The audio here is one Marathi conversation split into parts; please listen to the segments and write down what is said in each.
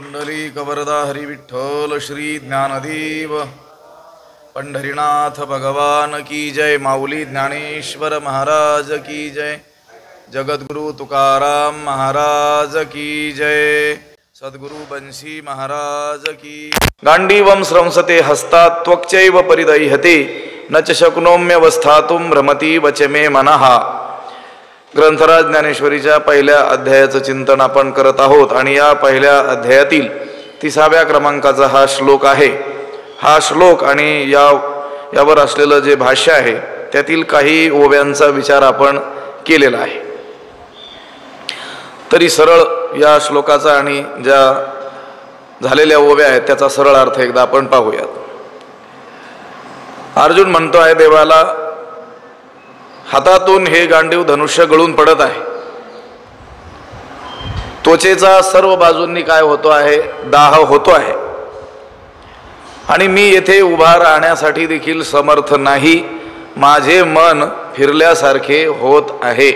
पुंडलीकवरदा हरी विठ्ठल श्री ज्ञानदेव पंढरीनाथ भगवान की जय। माऊली ज्ञानेश्वर महाराज की जय। जगद्गुरु तुकाराम महाराज की जय। सद्गुरु बंशी महाराज की। गांडीवं स्रंसते हस्तात् त्वक्चैव परिदह्यते न च शक्नोम्यवस्थातुं भ्रमति वच मे मनः। ग्रंथराज ज्ञानेश्वरीच्या पहिल्या अध्यायाचं चिंतन आपण करत आहोत आणि या पहिल्या अध्यायातील 30व्या क्रमांकाचा हा श्लोक आहे। हा श्लोक आणि यावर असलेलं जे भाष्य आहे त्यातील काही ओव्यांचा विचार आपण केलेला आहे। तरी सरळ या श्लोकाचा आणि ज्या झालेल्या ओव्या आहेत त्याचा सरळ अर्थ एकदा आपण पाहूयात। अर्जुन म्हणतो आहे देवाला, हातातून हे गांडीव धनुष्य गळून पडत आहे। त्वचेचा सर्व बाजूंनी काय होतो आहे, दाह होतो आहे आणि मी येथे उभा राहण्यासाठी देखील समर्थ नाही। माझे मन फिरल्यासारखे होत आहे।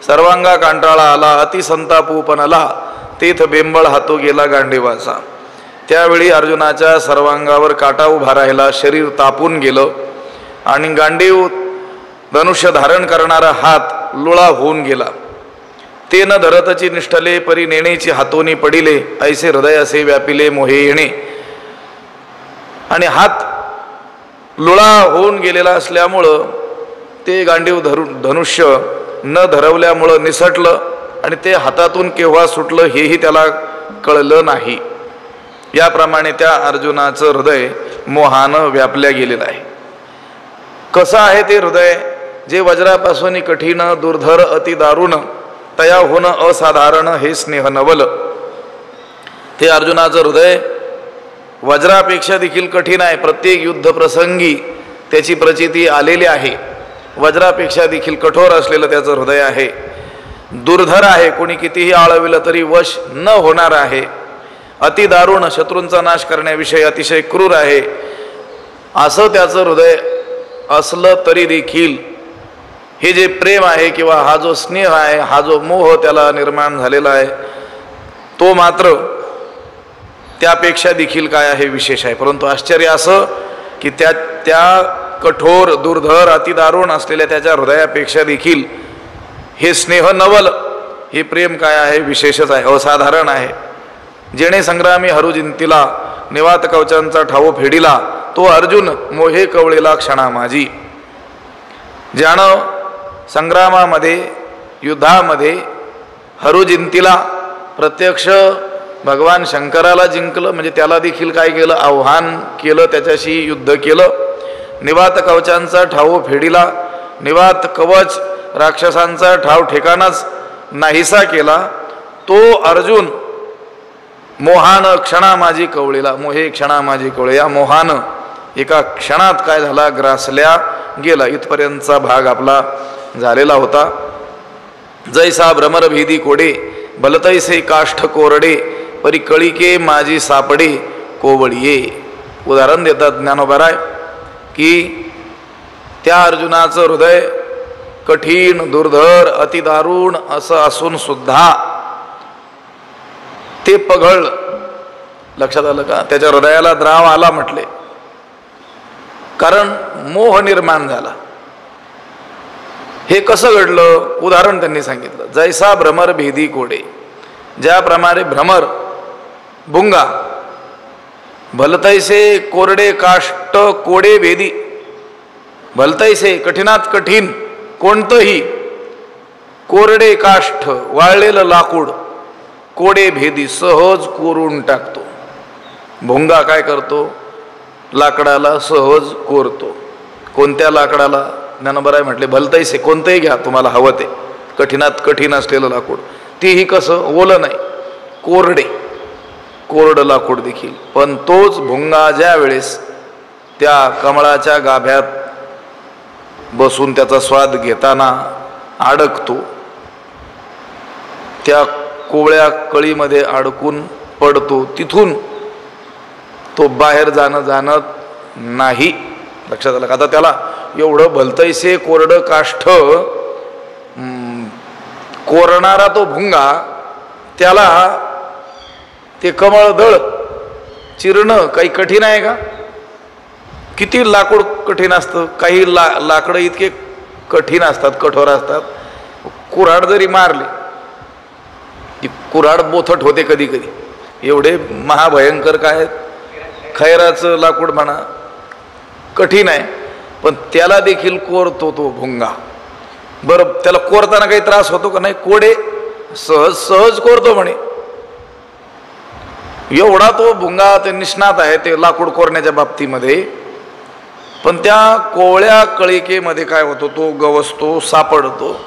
सर्वांगा कांटाळा आला, अतिसंतापूपणाला तेथ बेंबळ हातो गेला गांडीवाचा। त्यावेळी अर्जुनाच्या सर्वांगावर काटा उभा राहिला, शरीर तापून गेलं आणि गांडीव धनुष्य धारण करणारा हात लुळा होऊन गेला। ते न धरतची निष्ठले परी नेणेची हातोनी पडिले, ऐसे हृदय असे व्यापिले मोहे येणे। आणि हात लुळा होऊन गेलेला असल्यामुळं ते गांडीव धनुष्य न धरवल्यामुळं निसटलं आणि ते हातातून केव्हा सुटलं हेही त्याला कळलं नाही। याप्रमाणे त्या अर्जुनाचं हृदय मोहानं व्यापल्या गेलेलं आहे। कसं आहे ते हृदय, जे वज्रापासून कठीण दुर्धर अति दारुण तया होणं असाधारण हे स्नेह नवल। ते अर्जुनाचं हृदय वज्रापेक्षा देखील कठीण आहे। प्रत्येक युद्ध प्रसंगी त्याची प्रचिती आलेली आहे। वज्रापेक्षा देखील कठोर असलेलं त्याचं हृदय आहे। दुर्धर आहे, कोणी कितीही आळविलं तरी वश न होणार आहे। अति दारुण, शत्रूंचा नाश करण्याविषयी अतिशय क्रूर आहे। असं त्याचं हृदय असलं तरी देखील हे जे प्रेम आहे किंवा हा जो स्नेह आहे, हा जो मोह त्याला निर्माण झालेला आहे, तो मात्र त्यापेक्षा देखील काय आहे, विशेष आहे। परंतु आश्चर्य असं की त्या कठोर दुर्धर अतिदारुण असलेल्या त्याच्या हृदयापेक्षा देखील हे स्नेह नवल, हे प्रेम काय आहे, विशेषच आहे, असाधारण आहे। जेणे संग्रामी हरू जिंतीला निवात कवचांचा ठावो फेडिला, तो अर्जुन मोहे कवळेला क्षणा माझी। ज्यानं संग्रामामध्ये युद्धामध्ये हरू जिंतीला प्रत्यक्ष भगवान शंकराला जिंकलं, म्हणजे त्याला देखील काय केलं, आव्हान केलं, त्याच्याशी युद्ध केलं। निवात कवचांचा ठावो फेडिला, निवात कवच राक्षसांचा ठाव ठिकाणाच नाहीसा केला। तो अर्जुन मोहान क्षणा माझी कवळीला, मोहे क्षणा माझी कवळे, या मोहानं एका क्षणात काय झाला, ग्रासल्या गेला। इथपर्यंतचा भाग आपला झालेला होता। जैसा भ्रमर भीदी कोडे भलतैसे काष्ठ कोरडे, परी कळिके माझी सापडे कोवळीये। उदाहरण देतात ज्ञानोबाराय की त्या अर्जुनाचं हृदय कठीण दुर्धर अतिदारुण असं असून सुद्धा ते पघळलं। लक्षात आलं का? त्याच्या हृदयाला द्राव आला म्हटले, कारण मोह निर्माण झाला। हे कसं घडलं? उदाहरण त्यांनी सांगितलं। जैसा भ्रमर भेदी कोडे, ज्याप्रमाणे भ्रमर भुंगा भलतैसे कोरडे काष्ट कोडे भेदी, भलतैसे कठीणात कठीण कोणतंही, कोरडे काष्ठ वाळलेलं लाकूड, कोडे भेदी सहज कोरून टाकतो। भुंगा काय करतो? लाकडाला सहज कोरतो। कोणत्या लाकडाला? ज्ञानोबाराय म्हटले भलतैसे, कोणतंही घ्या तुम्हाला हवं ते, कठीणात कठीण असलेलं लाकूड, तेही कसं, ओलं नाही, कोरडे, कोरडं लाकूड देखील। पण तोच भुंगा ज्या वेळेस त्या कमळाच्या गाभ्यात बसून त्याचा स्वाद घेताना अडकतो, त्या कोवळ्या कळीमध्ये अडकून पडतो, तिथून तो बाहेर जाणत नाही। लक्षात आलं का? आता त्याला एवढं भलतैसे कोरडं काष्ठ कोरणारा तो भुंगा, त्याला ते कमळदळ चिरणं काही कठीण आहे का? किती लाकूड कठीण असतं. काही लाकडं इतके कठीण असतात, कठोर असतात. कुऱ्हाड जरी मारली ती कुऱ्हाड बोथट होते कधी कधी. एवढे महाभयंकर काय खैराचं लाकूड म्हणा कठीण आहे, पण त्याला देखील कोरतो तो भुंगा. बरं, त्याला कोरताना काही त्रास होतो का? नाही, कोडे सहज सहज कोरतो म्हणे. एवढा तो भुंगा ते निष्णात आहे ते लाकूड कोरण्याच्या बाबतीमध्ये. पण त्या कोवळ्या कळिकेमध्ये काय होतो, तो गवसतो, सापडतो.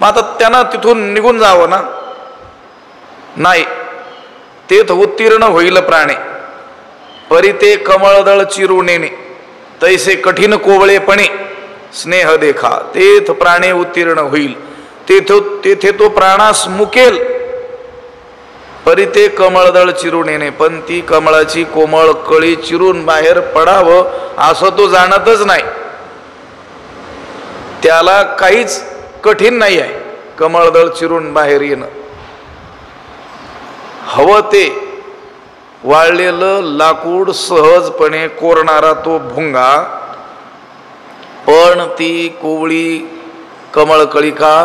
मग आता त्यानं तिथून निघून जावं ना? नाही, तेथ उत्तीर्ण होईल प्राणे परी ते कमळदळ चिरू नेणे तैसे कठीण कोवळेपणे स्नेह देखा. तेथ प्राणे उत्तीर्ण होईल, तेथे तो प्राणास मुकेल. परी ते कमळदळ चिरून येणे, पण ती कमळाची कोमळ कळी चिरून बाहेर पडावं असं तो जाणतच नाही. त्याला काहीच कठीण नाही आहे कमळदळ चिरून बाहेर येणं. हवं ते वाळलेलं लाकूड सहजपणे कोरणारा तो भुंगा, पण ती कोवळी कमळकळिका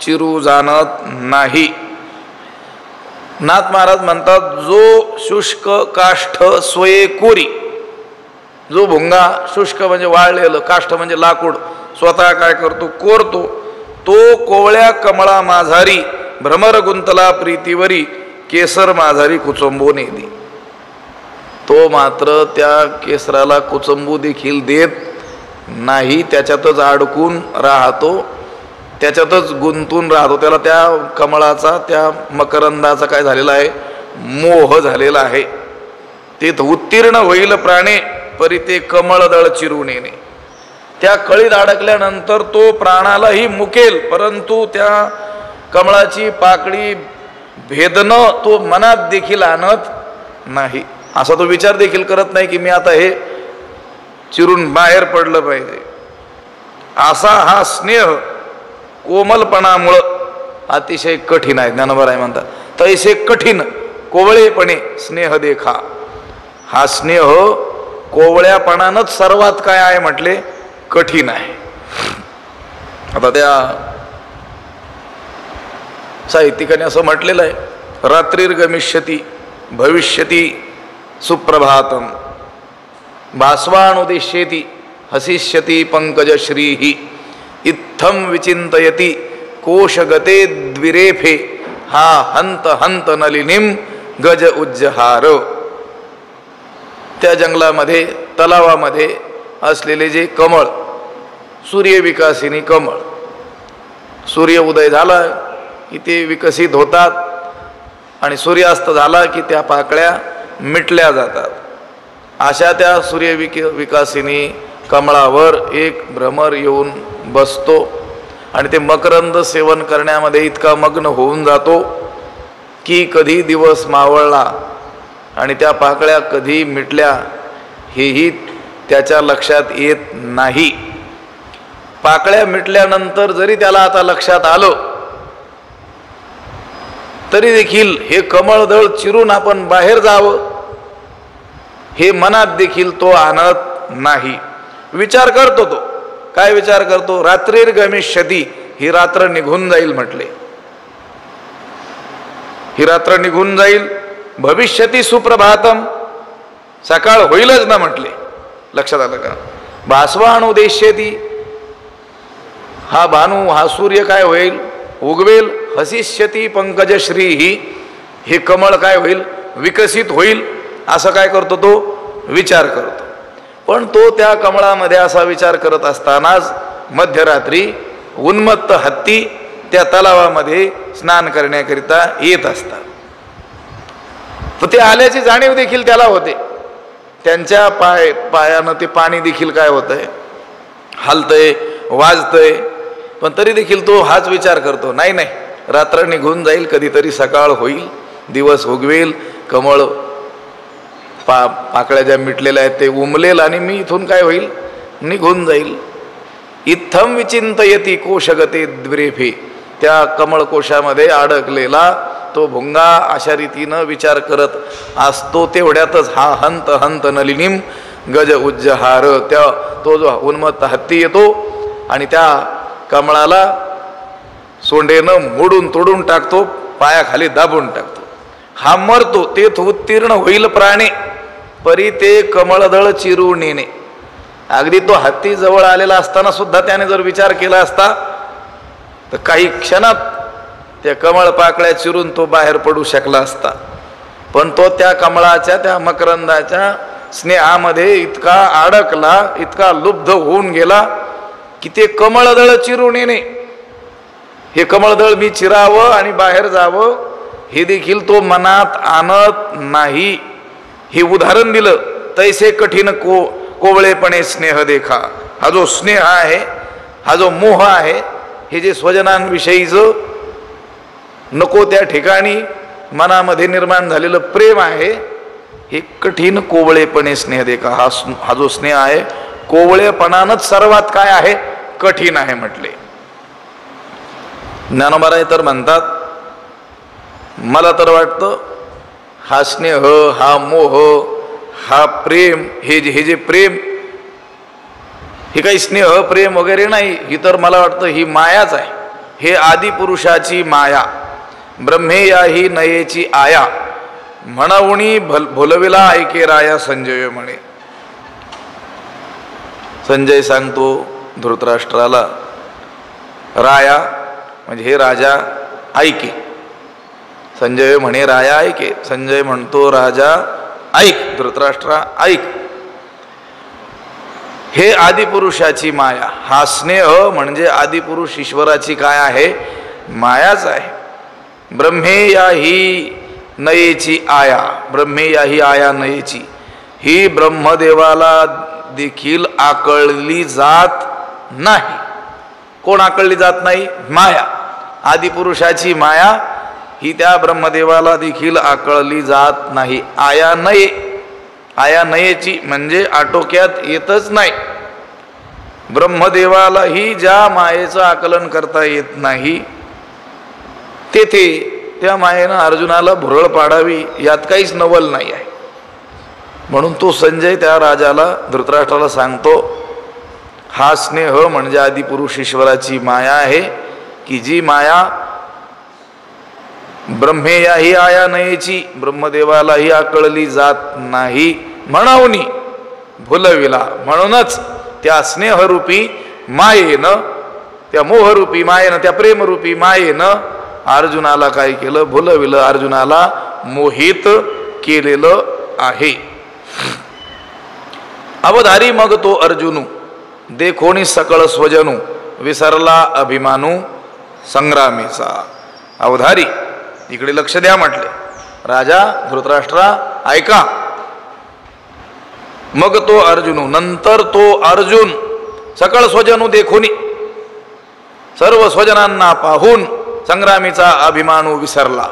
चिरू जाणत नाही. नाथ महाराज म्हणतात, जो शुष्क काष्ठ स्वये कोरी, जो भुंगा शुष्क म्हणजे वाळलेलं, काष्ठ म्हणजे लाकूड स्वतः काय करतो, कोरतो, तो कोवळ्या कमळा माझारी भ्रमर गुंतला प्रीतीवरी केसर माझारी कुचंबो नेदी. तो मात्र त्या केसराला कुचंबू देखील देत नाही, त्याच्यातच अडकून राहतो, त्याच्यातच गुंतून राहतो. त्याला त्या कमळाचा, त्या मकरंदाचा काय झालेला आहे, मोह झालेला आहे. ते उत्तीर्ण होईल प्राणे परी ते कमळदळ चिरून येणे. त्या कळीत अडकल्यानंतर तो प्राणालाही मुकेल, परंतु त्या कमळाची पाकळी भेदणं तो मनात देखील आणत नाही. असा तो विचार देखील करत नाही की मी आता हे चिरून बाहेर पडलं पाहिजे. असा हा स्नेह कोमलपणामुळं अतिशय कठीण आहे. ज्ञानोबा म्हणतात, तैसे कठीण कोवळेपणे स्नेह देखा. हा स्नेह कोवळ्यापणानंच सर्वात काय आहे म्हटले, कठीण आहे. आता त्या साहित्यिकाने असं म्हटलेलं आहे, रात्रीर्गमिष्यती भविष्यती सुप्रभातम भास्वानुदिश्येती हसिष्यती पंकजश्रीहि इत्थम विचिंतयति कोशगते द्विरेफे हा हंत हंत नलिनीम गज उज्जहार. त्या जंगलामध्ये तलावामध्ये असलेले जे कमळ, सूर्यविकासिनी कमळ, सूर्य उदय झाला की ते विकसित होतात आणि सूर्यास्त झाला की त्या पाकळ्या मिटल्या जातात. अशा त्या सूर्यविकासिनी कमळावर एक भ्रमर येऊन बसतो आणि ते मकरंद सेवन करण्यामध्ये इतका मग्न होऊन जातो की कधी दिवस मावळला आणि त्या पाकळ्या कधी मिटल्या हेही त्याच्या लक्षात येत नाही. पाकळ्या मिटल्यानंतर जरी त्याला आता लक्षात आलं तरी देखील हे कमळदळ चिरून आपण बाहेर जावं हे मनात देखील तो आणत नाही. विचार करतो. तो काय विचार करतो, रात्रीर्गमिष्यती, ही रात्र निघून जाईल म्हटले, ही रात्र निघून जाईल. भविष्यती सुप्रभातम, सकाळ होईलच ना म्हटले. लक्षात आलं का? भास्वानुदेश्यती, हा भानू, हा सूर्य काय होईल, उगवेल. हसिष्यती पंकजश्रीहि, हे कमळ काय होईल, विकसित होईल. असं काय करतो, तो विचार करतो. पण तो त्या कमळामध्ये असा विचार करत असतानाच मध्यरात्री उन्मत्त हत्ती त्या तलावामध्ये स्नान करण्याकरिता येत असतात. तर ते आल्याची जाणीव देखील त्याला होते. त्यांच्या पायानं ते पाणी देखील काय होतंय, हलतंय, वाजतंय. पण तरी देखील तो हाच विचार करतो, नाही नाही, रात्र निघून जाईल, कधीतरी सकाळ होईल, दिवस उगवेल, कमळ पाकळ्या ज्या मिटलेल्या आहेत ते उमलेल आणि मी इथून काय होईल, निघून जाईल. इत्थम विचिंतयती कोशगते द्विरेफे, त्या कमळकोशामध्ये अडकलेला तो भुंगा अशा रीतीनं विचार करत असतो. तेवढ्यातच हा हंत हंत नलिनीम गज उज्जहार, त्या तो जो उन्मत्त हत्ती येतो आणि त्या कमळाला सोंडेनं मोडून तोडून टाकतो, पायाखाली दाबून टाकतो. हा मरतो. तेथ उत्तीर्ण होईल प्राणे, परी ते कमळदळ चिरू नेणे. अगदी तो हत्ती जवळ आलेला असताना सुद्धा त्याने जर विचार केला असता तर काही क्षणात त्या कमळ पाकळ्या चिरून तो बाहेर पडू शकला असता. पण तो त्या कमळाच्या, त्या मकरंदाच्या स्नेहामध्ये इतका अडकला, इतका लुब्ध होऊन गेला की ते कमळदळ चिरून येणे, हे कमळदळ मी चिरावं आणि बाहेर जावं हे देखील तो मनात आणत नाही. हे उदाहरण दिलं. तैसे कठीण कोवळेपणे स्नेह देखा. हा जो स्नेह आहे, हा जो मोह आहे, हे जे स्वजनांविषयीचं नको त्या ठिकाणी मनामध्ये निर्माण झालेलं प्रेम आहे, हे कठीण कोवळेपणे स्नेह देखा. हा जो स्नेह आहे कोवळेपणानंच सर्वात काय आहे, कठीण आहे म्हटले. ज्ञानोबा तर म्हणतात, मला तर वाटतं हा स्नेह, हा मोह, हा प्रेम, हे जे प्रेम, हे काही स्नेह प्रेम वगैरे नाही. ही तर मला वाटतं ही मायाच आहे. हे आदिपुरुषाची माया. ब्रह्मे या ही नयेची आया, म्हणवणी भुलविला ऐके राया संजय म्हणे. संजय सांगतो धृतराष्ट्राला, राया म्हणजे हे राजा ऐके. संजय म्हणे राया ऐके. संजय म्हणतो राजा ऐक, धृतराष्ट्रा ऐक. हे आदिपुरुषाची माया. हा स्नेह म्हणजे आदिपुरुष ईश्वराची काय आहे, मायाच आहे. ब्रह्मे या ही नयेची आया. ब्रह्मे या ही आया नयेची, ही ब्रह्मदेवाला देखील आकळली जात नाही. कोण आकळली जात नाही, माया. आदिपुरुषाची माया ही त्या ब्रह्मदेवाला देखील आकळली जात नाही. आया नये, आया नयेची म्हणजे आटोक्यात येतच नाही. ब्रह्मदेवालाही ज्या मायेचं आकलन करता येत नाही, तेथे त्या मायेनं अर्जुनाला भुरळ पाडावी यात काहीच नवल नाही आहे. म्हणून तो संजय त्या राजाला, धृतराष्ट्राला सांगतो, हा स्नेह म्हणजे आदिपुरुष ईश्वराची माया आहे, की जी माया ब्रह्मे या ही आया नयेची, ब्रह्मदेवालाही आकळली जात नाही. म्हणवणी भुलविला, म्हणूनच त्या स्नेहरूपी मायेनं, त्या मोहरूपी मायेनं, त्या प्रेमरूपी मायेनं अर्जुनाला काय केलं, भुलविलं, अर्जुनाला मोहित केलेलं आहे. अवधारी मग तो अर्जुनू, देखोनी सकळ स्वजनू, विसरला अभिमानू संग्रामीचा. अवधारी, इकडे लक्ष द्या म्हटले. राजा धृतराष्ट्रा ऐका. मग तो अर्जुनू, नंतर तो अर्जुन, सकळ स्वजनू देखोनी, सर्व स्वजनांना पाहून संग्रामीचा अभिमानू विसरला.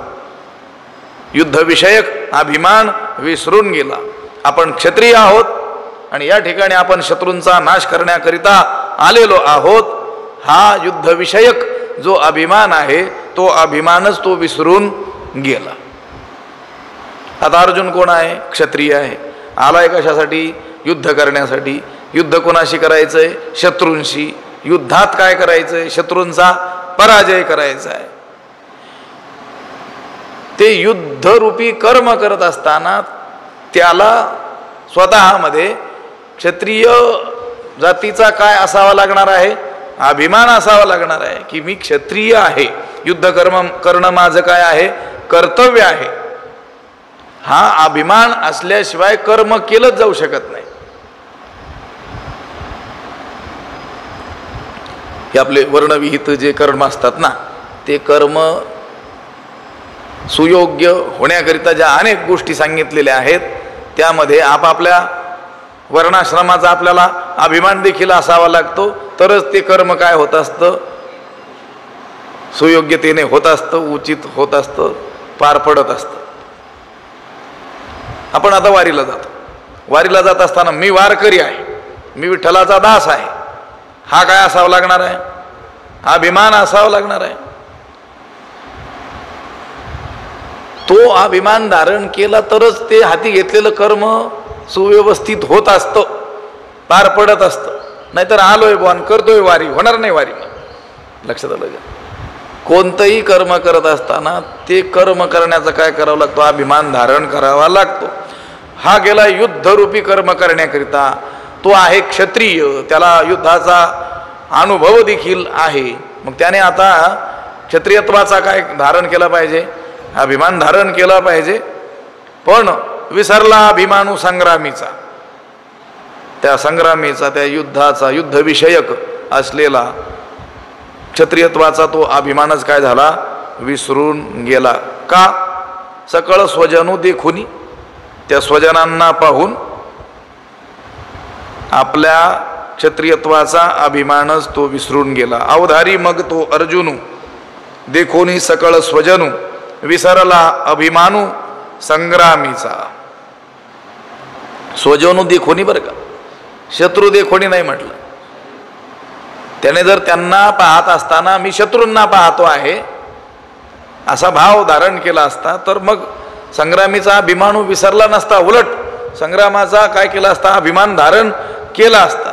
युद्धविषयक अभिमान विसरून गेला. आपण क्षत्रिय आहोत आणि या ठिकाणी आपण शत्रूंचा नाश करण्याकरिता आलेलो आहोत. हा युद्धविषयक जो अभिमान आहे, तो अभिमानच तो विसरून गेला. आता अर्जुन कोण आहे, क्षत्रिय आहे. आलाय कशासाठी, युद्ध करण्यासाठी. युद्ध कोणाशी करायचंय, शत्रूंशी. युद्धात काय करायचंय, शत्रूंचा पराजय करायचा आहे. ते युद्धरूपी कर्म करत असताना त्याला स्वतःमध्ये क्षत्रिय जातीचा काय असावा लागणार आहे, अभिमान असावा लागणार आहे, की मी क्षत्रिय आहे. युद्ध कर्म करणं माझं काय आहे, कर्तव्य आहे. हा अभिमान असल्याशिवाय कर्म केलंच जाऊ शकत नाही. हे आपले वर्णविहित जे कर्म असतात ना, ते कर्म सुयोग्य होण्याकरिता ज्या अनेक गोष्टी सांगितलेल्या आहेत, त्यामध्ये आपापल्या वर्णाश्रमाचा आपल्याला अभिमान देखील असावा लागतो. तरच ते कर्म काय होत असतं, सुयोग्यतेने होत असतं, उचित होत असतं, पार पडत असतं. आपण आता वारीला जातो. वारीला जात असताना मी वारकरी आहे, मी विठ्ठलाचा दास आहे, हा काय असावा लागणार आहे, अभिमान असावा लागणार आहे. तो अभिमान धारण केला तरच ते हाती घेतलेलं कर्म सुव्यवस्थित होत असतं, पार पडत असतं. नाहीतर आलोय बुवान करतोय वारी, होणार नाही वारी. लक्षात आलं का? कोणतंही कर्म करत असताना ते कर्म करण्याचं काय करावं लागतो? अभिमान धारण करावा लागतो. हा गेला युद्धरूपी कर्म करण्याकरिता. तो आहे क्षत्रिय, त्याला युद्धाचा अनुभव देखील आहे. मग त्याने आता क्षत्रियत्वाचा काय धारण केला पाहिजे? अभिमान धारण केला पाहिजे. पण विसरला अभिमानू संग्रामीचा, त्या संग्रामीचा, त्या युद्धाचा, युद्धविषयक असलेला क्षत्रियत्वाचा तो अभिमानच काय झाला? विसरून गेला. का? सकळ स्वजनू देखुनी, त्या स्वजनांना पाहून आपल्या क्षत्रियत्वाचा अभिमानच तो विसरून गेला. अवधारी मग तो अर्जुनू देखोनी सकळ स्वजनू, विसरला अभिमानू संग्रामीचा. स्वजनू देखोनी बरं का, शत्रू देखोनी नाही म्हटलं. त्याने जर त्यांना पाहत असताना मी शत्रूंना पाहतो आहे असा भाव धारण केला असता तर मग संग्रामीचा अभिमानू विसरला नसता. उलट संग्रामाचा काय केला असता? अभिमान धारण केला असता.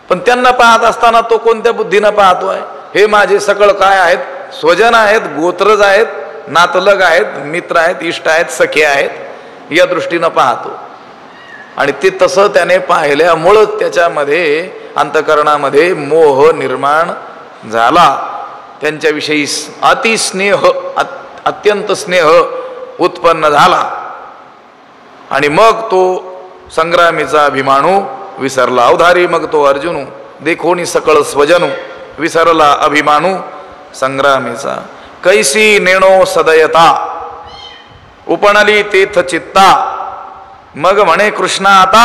पण त्यांना पाहत असताना तो कोणत्या बुद्धीनं पाहतोय? हे माझे सकळ काय आहेत? स्वजन आहेत, गोत्रज आहेत, नातलग आहेत, मित्र आहेत, इष्ट आहेत, सखे आहेत, या दृष्टीनं पाहतो. आणि ते तसं त्याने पाहिल्यामुळंच त्याच्यामध्ये अंतकरणामध्ये मोह निर्माण झाला. त्यांच्याविषयी अतिस्नेह, अत्यंत स्नेह उत्पन्न झाला. आणि मग तो संग्रामीचा अभिमानू विसरला. अवधारी मग तो अर्जुनू देखोनी सकळ स्वजनू, विसरला अभिमानू संग्रामीचा. कैसी नेणो सदयता, उपणली तेथ चित्ता, मग म्हणे कृष्णा आता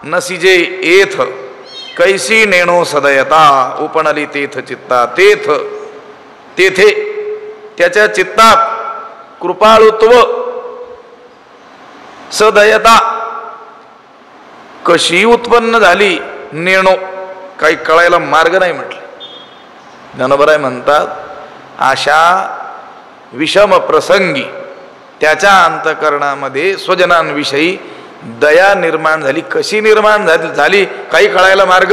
नसिजे एथ. कैसी नेणो सदयता, उपणली तेथ चित्ता. तेथ, तेथे, त्याच्या चित्तात कृपाळुत्व, सदयता कशी उत्पन्न झाली? नेणो, काही कळायला मार्ग नाही म्हटलं. ज्ञानोबराय म्हणतात अशा विषम प्रसंगी त्याच्या अंतकरणामध्ये स्वजनांविषयी दया निर्माण झाली. कशी निर्माण झाली काही कळायला मार्ग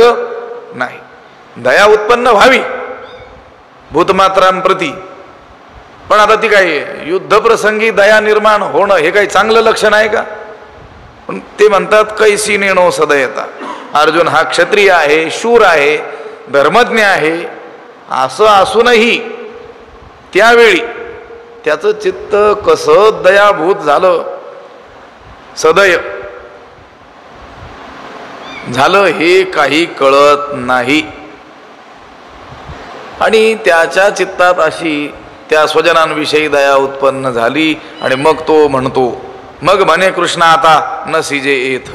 नाही. दया उत्पन्न व्हावी भूतमात्रांप्रती, पण आता ती काय युद्धप्रसंगी दया निर्माण होणं हे काही चांगलं लक्षण आहे का? पण ते म्हणतात कैसी नेणो सदयता. अर्जुन हा क्षत्रिय आहे, शूर आहे, धर्मज्ञ आहे, असं असूनही त्यावेळी त्याचं चित्त कसं दयाभूत झालं, सदय झालं हे काही कळत नाही. आणि त्याच्या चित्तात अशी त्या स्वजनांविषयी दया उत्पन्न झाली. आणि मग तो म्हणतो, मग म्हणे कृष्णा आता नसिजे एथ.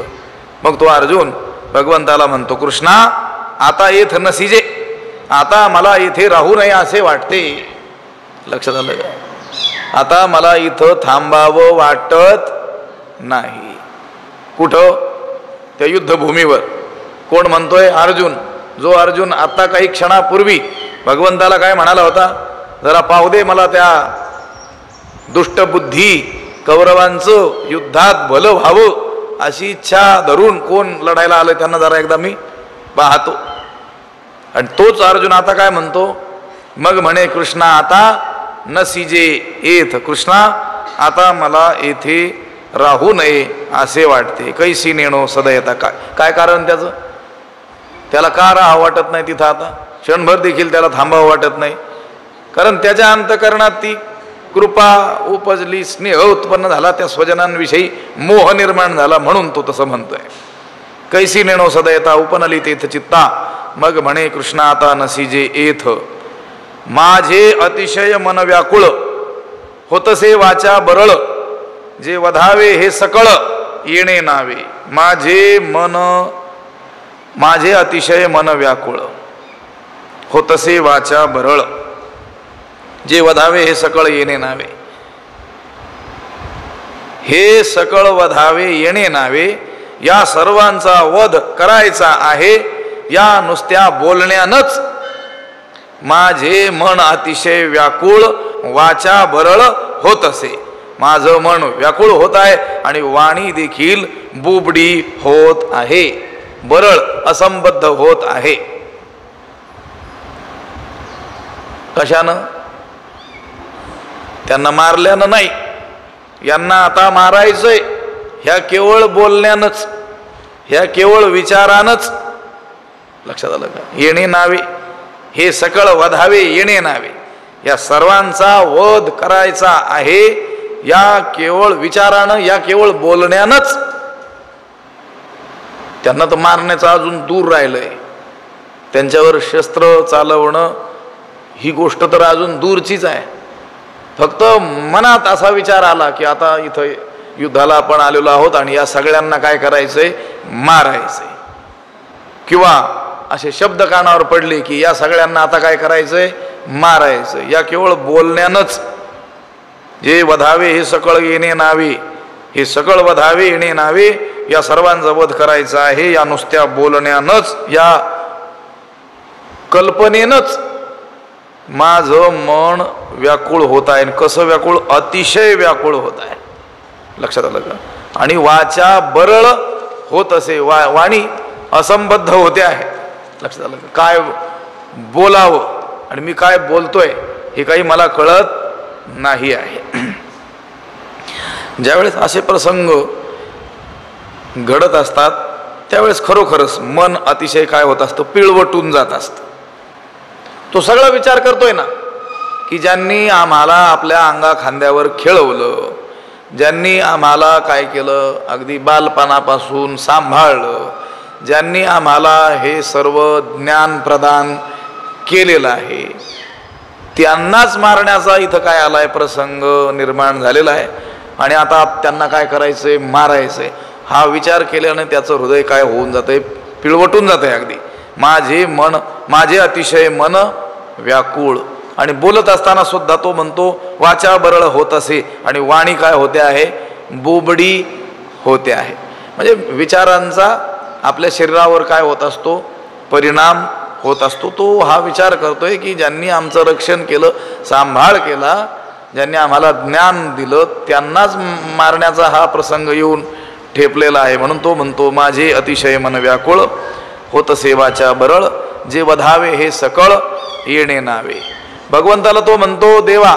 मग तो अर्जुन भगवंताला म्हणतो, कृष्णा आता येथ नसिजे, आता मला इथे राहू नये असे वाटते. लक्षात आलं का? आता मला इथं थांबावं वाटत नाही. कुठं? त्या युद्धभूमीवर. कोण म्हणतोय? अर्जुन. जो अर्जुन आता काही क्षणापूर्वी भगवंताला काय म्हणाला होता? जरा पाहू दे मला त्या दुष्टबुद्धी कौरवांचं युद्धात भलं व्हावं अशी इच्छा धरून कोण लढायला आलं त्यांना जरा एकदा मी पाहतो. आणि तोच अर्जुन आता काय म्हणतो? मग म्हणे कृष्णा आता नसिजे एथ. कृष्णा आता मला येथे राहू नये असे वाटते. कैसी नेणो सदयता. काय कारण त्याचं? त्याला का राहावं वाटत नाही तिथं? आता क्षणभर देखील त्याला थांबावं वाटत नाही. कारण त्याच्या अंतकरणात ती कृपा उपजली, स्नेह उत्पन्न झाला, त्या स्वजनांविषयी मोह निर्माण झाला, म्हणून तो तसं म्हणतोय. कैसी नेणो सदयता, उपनली तेथ चित्ता, मग म्हणे कृष्णा आता नसिजे एथ. माझे अतिशय मन व्याकुळ, होतसे वाचा बरळ, जे वधावे हे सकळ येणे नावे. माझे अतिशय मन व्याकुळ, होतसे वाचा बरळ, जे वधावे हे सकळ येणे नावे. हे सकळ वधावे येणे नावे, या सर्वांचा वध करायचा आहे. या नुसत्या बोलण्यानंच माझे मन अतिशय व्याकुळ, वाचा बरळ होत असे. माझं मन व्याकुळ होत आहे आणि वाणी देखील बुबडी होत आहे, बरळ असंबद्ध होत आहे. कशानं? त्यांना मारल्यानं नाही, यांना आता मारायचंय ह्या केवळ बोलण्यानंच, ह्या केवळ विचारानंच. लक्षात आलं का? येणे नावे हे सकळ वधावे येणे नावे, या सर्वांचा वध करायचा आहे या केवळ विचारानं, या केवळ बोलण्यानंच. त्यांना तर मारण्याचं अजून दूर राहिलंय, त्यांच्यावर शस्त्र चालवणं ही गोष्ट तर अजून दूरचीच आहे. फक्त मनात असा विचार आला की आता इथं युद्धाला आपण आलेलो आहोत आणि या सगळ्यांना काय करायचंय? मारायचंय. किंवा असे शब्द कानावर पडले की या सगळ्यांना आता काय करायचंय? मारायचंय. या केवळ बोलण्यानंच जे वधावे हे सकळ येणे नावे, हे सकळ वधावे येणे नावे, या सर्वांचा वध करायचा आहे या नुसत्या बोलण्यानंच, या कल्पनेनंच माझं मन व्याकुळ होत आहे. कसं व्याकुळ? अतिशय व्याकुळ होत आहे. लक्षात आलं का? आणि वाचा बरळ होत असे, वाणी असंबद्ध होते आहे. लक्षात आलं का? काय बोलावं आणि मी काय बोलतोय हे काही मला कळत नाही आहे. ज्यावेळेस असे प्रसंग घडत असतात त्यावेळेस खरोखरच मन अतिशय काय होत असतं? पिळवटून जात असतं. तो सगळा विचार करतोय ना की ज्यांनी आम्हाला आपल्या अंगा खांद्यावर खेळवलं, ज्यांनी आम्हाला काय केलं? अगदी बालपणापासून सांभाळलं, ज्यांनी आम्हाला हे सर्व ज्ञान प्रदान केलेलं आहे, त्यांनाच मारण्याचा इथं काय आलाय? प्रसंग निर्माण झालेला आहे. आणि आता त्यांना काय करायचंय? मारायचंय. हा विचार केल्याने त्याचं हृदय काय होऊन जातंय? पिळवटून जातंय अगदी. माझे अतिशय मन व्याकुळ. आणि बोलत असताना सुद्धा तो म्हणतो वाचा बरळ होत असे आणि वाणी काय होते आहे? बोबडी होते आहे. म्हणजे विचारांचा आपल्या शरीरावर काय होत असतो? परिणाम होत असतो. तो हा विचार करतोय की ज्यांनी आमचं रक्षण केलं, सांभाळ केला, ज्यांनी आम्हाला ज्ञान दिलं, त्यांनाच मारण्याचा हा प्रसंग येऊन ठेपलेला आहे. म्हणून तो म्हणतो माझे अतिशय मन व्याकुळ होत सेवाच्या बरळ, जे वधावे हे सकळ येणे नावे. भगवंताला तो म्हणतो देवा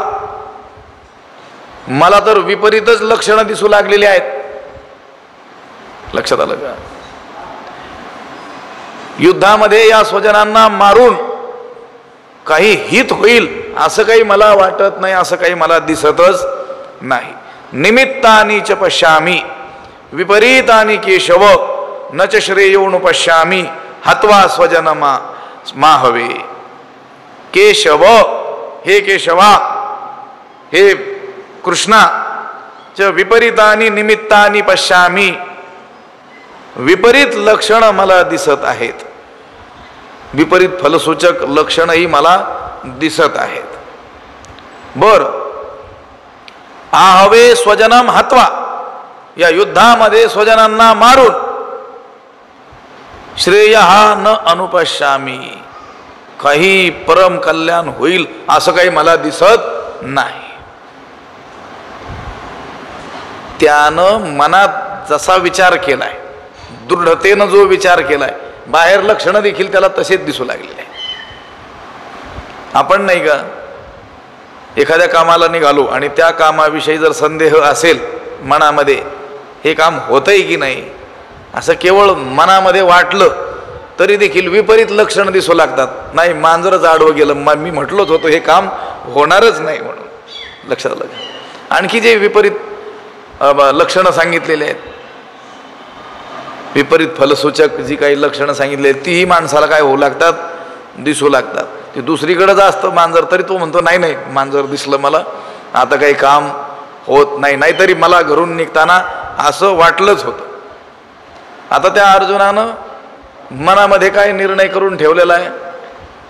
मला तर विपरीतच लक्षणं दिसू लागलेली आहेत. लक्षात आलं का? युद्धामध्ये या स्वजनांना मारून काही हित होईल असं काही मला वाटत नाही, असं काही मला दिसतच नाही. निमित्तानि च पश्यामि विपरीतानि केशव न च श्रेयोनु पश्यामि हत्वा स्वजनमा माहवे. केशव हे केशवा, हे कृष्णा, च विपरीतानि निमित्तानि पश्यामि, विपरीत लक्षण मला दिसत आहेत, विपरीत फलसूचक लक्षणही मला दिसत आहेत. बर, आहवे स्वजनम हत्वा, या युद्धामध्ये स्वजनांना मारून श्रेय हा न अनुपश्यामी, काही परम कल्याण होईल असं काही मला दिसत नाही. त्यानं मनात जसा विचार केलाय, दृढतेनं जो विचार केलाय, बाहेर लक्षणं देखील त्याला तसेच दिसू लागलेले. आपण नाही का एखाद्या कामाला निघालो आणि त्या कामाविषयी जर संदेह असेल मनामध्ये, हे काम होतंय की नाही असं केवळ मनामध्ये वाटलं तरी देखील विपरीत लक्षणं दिसू लागतात. नाही, मांजरच आडवं गेलं, मी म्हटलोच होतो हे काम होणारच नाही म्हणून. लक्षात आलं? आणखी जे विपरीत लक्षणं सांगितलेले आहेत, विपरीत फलसूचक जी काही लक्षणं सांगितली आहेत तीही माणसाला काय होऊ लागतात? दिसू लागतात. ते दुसरीकडेच असतं मांजर, तरी तो म्हणतो नाही नाही मांजर दिसलं मला, आता काही काम होत नाही. नाहीतरी मला घरून निघताना असं वाटलंच होतं. आता त्या अर्जुनानं मनामध्ये काय निर्णय करून ठेवलेला आहे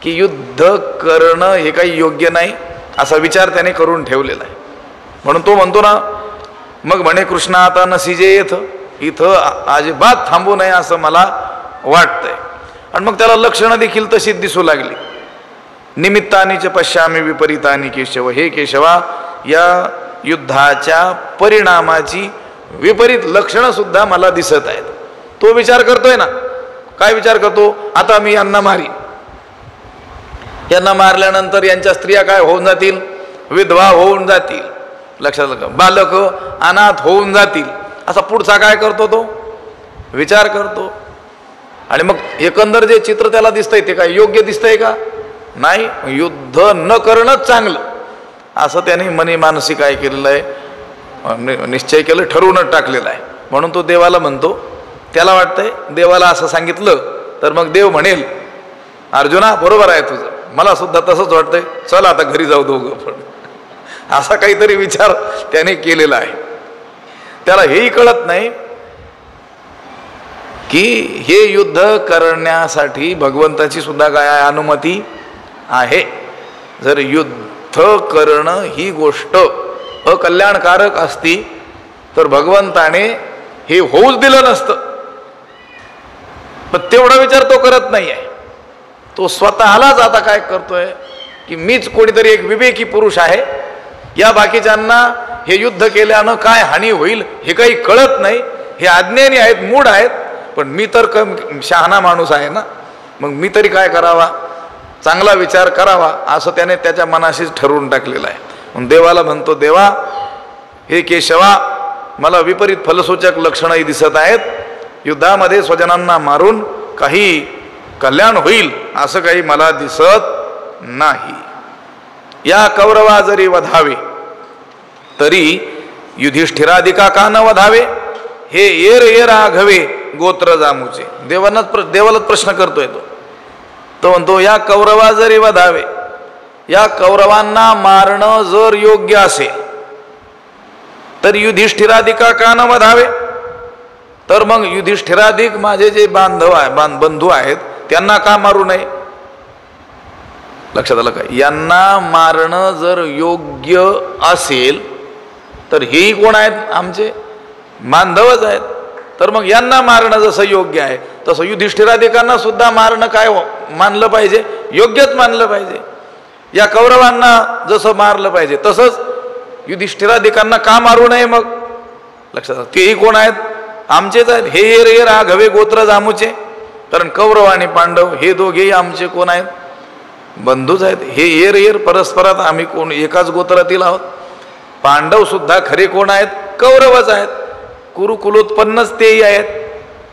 की युद्ध करणं हे काही योग्य नाही, असा विचार त्याने करून ठेवलेला आहे. म्हणून तो म्हणतो ना, मग म्हणे कृष्णा आता नसीजे इथं अजिबात थांबू नये असं मला वाटतंय. आणि मग त्याला लक्षणं देखील तशीच दिसू लागली. निमित्तानि च पश्यामि विपरीतानि केशव, हे केशवा, या युद्धाच्या परिणामाची विपरीत लक्षणं सुद्धा मला दिसत आहेत. तो विचार करतोय ना. काय विचार करतो? आता मी यांना मारीन, यांना मारल्यानंतर यांच्या स्त्रिया काय होऊन जातील? विधवा होऊन जातील. लक्षात आलं का? बालक अनाथ होऊन जातील. असा पुढचा काय करतो? तो विचार करतो. आणि मग एकंदर जे चित्र त्याला दिसतंय ते काय योग्य दिसतंय का? नाही. युद्ध न करणंच चांगलं असं त्याने मनी मानसी काय केलेलं आहे, निश्चय केलं, ठरवूनच टाकलेला आहे. म्हणून तो देवाला म्हणतो. त्याला वाटतंय देवाला असं सांगितलं तर मग देव म्हणेल अर्जुना बरोबर आहे तुझं, मला सुद्धा तसंच वाटतंय, चल आता घरी जाऊ दोघं. पण असा काहीतरी विचार त्याने केलेला आहे. त्याला हेही कळत नाही की हे युद्ध करण्यासाठी भगवंताची सुद्धा काय अनुमती आहे. जर युद्ध करणं ही गोष्ट अकल्याणकारक असती तर भगवंताने हे होऊच दिलं नसतं. पण तेवढा विचार तो करत नाही आहे. तो स्वतःलाच आता काय करतोय की मीच कोणीतरी एक विवेकी पुरुष आहे, या बाकीच्यांना हे युद्ध केल्यानं काय हानी होईल हे काही कळत नाही, हे अज्ञानी आहेत, मूढ आहेत, पण मी तर शहाणा माणूस आहे ना, मग मी तरी काय करावा, चांगला विचार करावा असं त्याने त्याच्या मनाशीच ठरवून टाकलेलं आहे. मग देवाला म्हणतो, देवा हे केशवा, मला विपरीत फलसूचक लक्षणंही दिसत आहेत. युद्धामध्ये स्वजनांना मारून काही कल्याण होईल असं काही मला दिसत नाही. या कौरवा जरी वधावे तरी युधिष्ठिराधिका का न वधावे, हे येर येर आघवे गोत्र जामूचे. देवालाच प्रश्न करतोय तो म्हणतो या कौरवा जरी वधावे, या कौरवांना मारणं जर योग्य असेल तर युधिष्ठिराधिका का न वधावे, तर मग युधिष्ठिराधिक माझे जे बंधू आहेत त्यांना का मारू नये. लक्षात आलं का? यांना मारणं जर योग्य असेल तर हेही कोण आहेत? आमचे बांधवच आहेत. तर मग यांना मारणं जसं योग्य आहे तसं युधिष्ठिराधिकांना सुद्धा मारणं काय मानलं पाहिजे? योग्यच मानलं पाहिजे. या कौरवांना जसं मारलं पाहिजे तसंच युधिष्ठिराधिकांना का मारू नये मग? लक्षात आलं? तेही कोण आहेत? आमचेच आहेत. हे येर येर आघवे गोत्र जामूचे. कारण कौरव आणि पांडव हे दोघेही आमचे कोण आहेत? बंधूच आहेत. हे येर येर परस्परात आम्ही कोण एकाच गोत्रातील आहोत. पांडव सुद्धा खरे कोण आहेत? कौरवच आहेत. कुरुकुलोत्पन्नच तेही आहेत.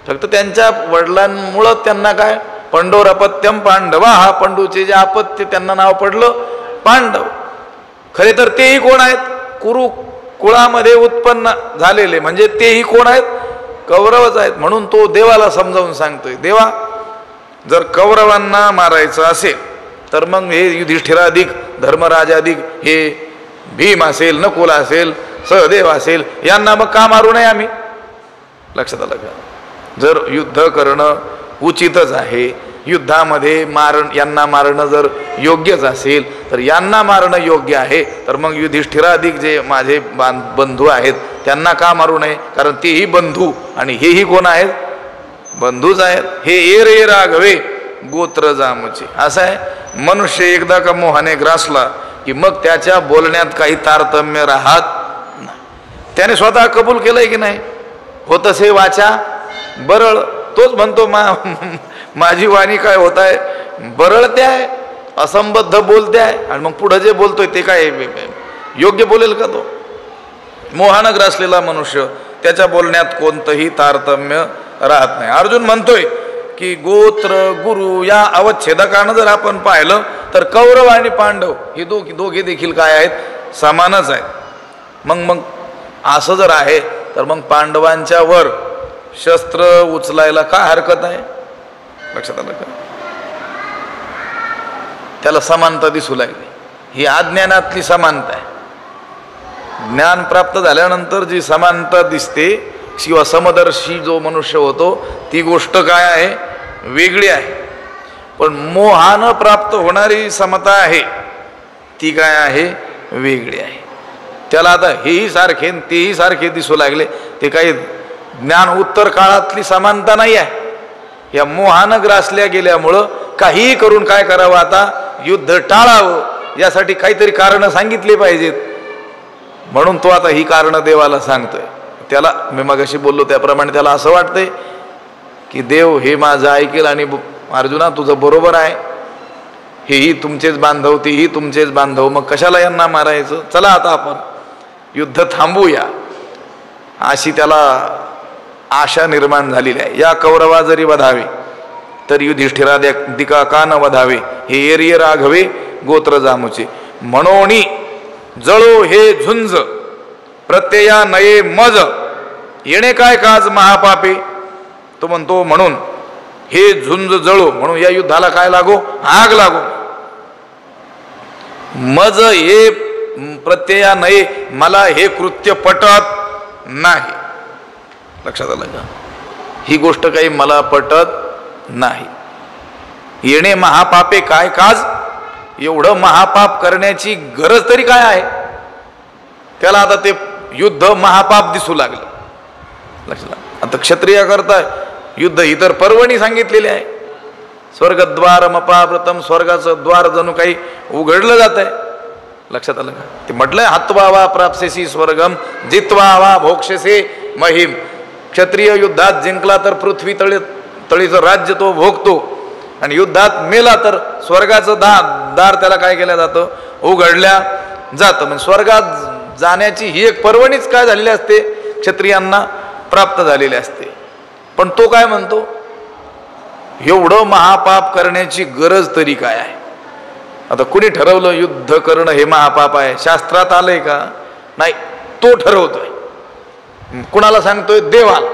फक्त त्यांच्या वडिलांमुळं त्यांना काय पंडोरपत्यम पांडवा, हा पंडूचे जे अपत्य त्यांना नाव पडलं पांडव. खरे तर तेही कोण आहेत? कुरु कुळामध्ये उत्पन्न झालेले म्हणजे तेही कोण आहेत? कौरवच आहेत. म्हणून तो देवाला समजावून सांगतोय, देवा जर कौरवांना मारायचं असेल तर मग हे युधिष्ठिराधिक, धर्मराजाधिक, हे भीम असेल, नकुल असेल, सहदेव असेल, यांना मग का मारू नये आम्ही? लक्षात आलं का? जर युद्ध करणं उचितच आहे, युद्धामध्ये यांना मारणं जर योग्यच असेल तर यांना मारणं योग्य आहे, तर मग युधिष्ठिराधिक जे माझे बंधू आहेत त्यांना का मारू नये? कारण तेही बंधू आणि हेही कोण आहेत? बंधूच आहेत. हे येर येर आघवे गोत्र जामूचे. असं आहे, मनुष्य एकदा का मोहाने ग्रासला की मग त्याच्या बोलण्यात काही तारतम्य राहत नाही. त्याने स्वतः कबूल केलंय की नाही? होत असे वाचा बरळ. तोच म्हणतो माझी वाणी काय होत आहे? बरळते आहे, असंबद्ध बोलते आहे. आणि मग पुढे जे बोलतोय ते काय योग्य बोलेल का? तो मोहानं ग्रासलेला मनुष्य, त्याच्या बोलण्यात कोणतंही तारतम्य राहत नाही. अर्जुन म्हणतोय की गोत्र गुरु या अवच्छेदकानं जर आपण पाहिलं तर कौरव आणि पांडव हे दोघे देखील काय आहेत? समानच आहेत. मग असं जर आहे तर मग पांडवांच्या वर शस्त्र उचलायला का हरकत आहे? लक्षात आलं का? त्याला समानता दिसू लागली. ही अज्ञानातली समानता आहे. ज्ञान प्राप्त झाल्यानंतर जी समानता दिसते किंवा समदर्शी जो मनुष्य होतो ती गोष्ट काय आहे? वेगळी आहे. पण मोहानं प्राप्त होणारी समता आहे ती काय आहे? वेगळी आहे. त्याला आता हेही सारखे तेही सारखे दिसू लागले. ते काही ज्ञान उत्तर काळातली समानता नाही आहे. या मोहानं ग्रासल्या गेल्यामुळं काहीही करून काय करावं? आता युद्ध टाळावं यासाठी काहीतरी कारणं सांगितली पाहिजेत. म्हणून तो आता ही कारणं देवाला सांगतोय. त्याला मी मगाशी बोललो त्याप्रमाणे त्याला असं वाटतंय की देव हे माझं ऐकेल आणि अर्जुना तुझं बरोबर आहे, हेही तुमचेच बांधव तेही तुमचेच बांधव, मग कशाला यांना मारायचं, चला आता आपण युद्ध थांबूया, अशी त्याला आशा निर्माण झालेली आहे. या कौरवा जरी वधावे तर युधिष्ठिरादिका का न वधावे, हे एरिय राघवे गोत्र जामुचे. म्हणोनी जळो हे झुंज प्रत्यया नये मज, येणे काय काज महापापे. तो म्हणतो म्हणून हे झुंज जळो, म्हणून या युद्धाला काय लागो, आग लागो. मज हे प्रत्यया नये, मला हे कृत्य पटत नाही. लक्षात आलं का, ही गोष्ट काही मला पटत नाही. येणे महापापे काय काज, एवढं महापाप करण्याची गरज तरी काय आहे. त्याला आता ते युद्ध महापाप दिसू लागलं. लक्षात, आता क्षत्रिय करता युद्ध इतर पर्वणी सांगितलेले आहे. स्वर्गद्वार मपावृतम, स्वर्गाचं द्वार जणू काही उघडलं जात आहे. लक्षात आलं का, ते म्हटलंय हत्वा वा प्राप्सेसी स्वर्गम जित्वा वा भोक्षसे महिम. क्षत्रिय युद्धात जिंकला तर पृथ्वी तळीचं राज्य तो भोगतो, आणि युद्धात मेला तर स्वर्गाचं दार त्याला काय केलं जातं, उघडल्या जातं. म्हणजे स्वर्गात जाण्याची ही एक पर्वणीच काय झालेली असते, क्षत्रियांना प्राप्त झालेली असते. पण तो काय म्हणतो, एवढं महापाप करण्याची गरज तरी काय आहे. आता कुणी ठरवलं युद्ध करणं हे महापाप आहे, शास्त्रात आलंय का, नाही, तो ठरवतोय. कुणाला सांगतोय, देवाला.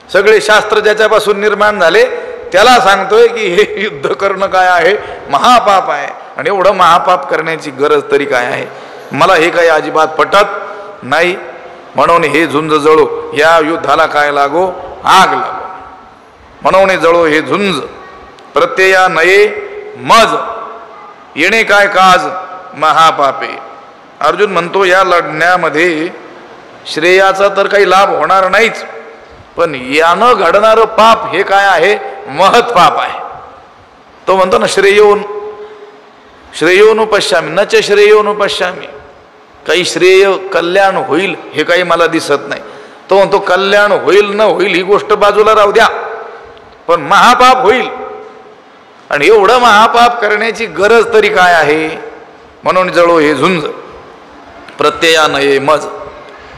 सगळे शास्त्र ज्याच्यापासून निर्माण झाले त्याला सांगतोय की हे युद्ध करणं काय आहे, महापाप आहे, आणि एवढं महापाप करण्याची गरज तरी काय आहे, मला हे काही अजिबात पटत नाही. म्हणून हे झुंज जळो, या युद्धाला काय लागो, आग लागो. म्हणून जळो हे झुंज प्रत्यया नये मज, येणे काय काज महापापे. अर्जुन म्हणतो या लढण्यामध्ये श्रेयाचा तर काही लाभ होणार नाहीच, पण यानं घडणारं पाप हे काय आहे, महत् पाप आहे. तो म्हणतो ना श्रेयोनुपश्यामी न च श्रेयोनुपश्यामी, काही श्रेय कल्याण होईल हे काही मला दिसत नाही. तो म्हणतो कल्याण होईल न होईल ही गोष्ट बाजूला राहू द्या, पण महापाप होईल, आणि एवढं महापाप करण्याची गरज तरी काय आहे. म्हणून जळो हे झुंज प्रत्यया नये मज,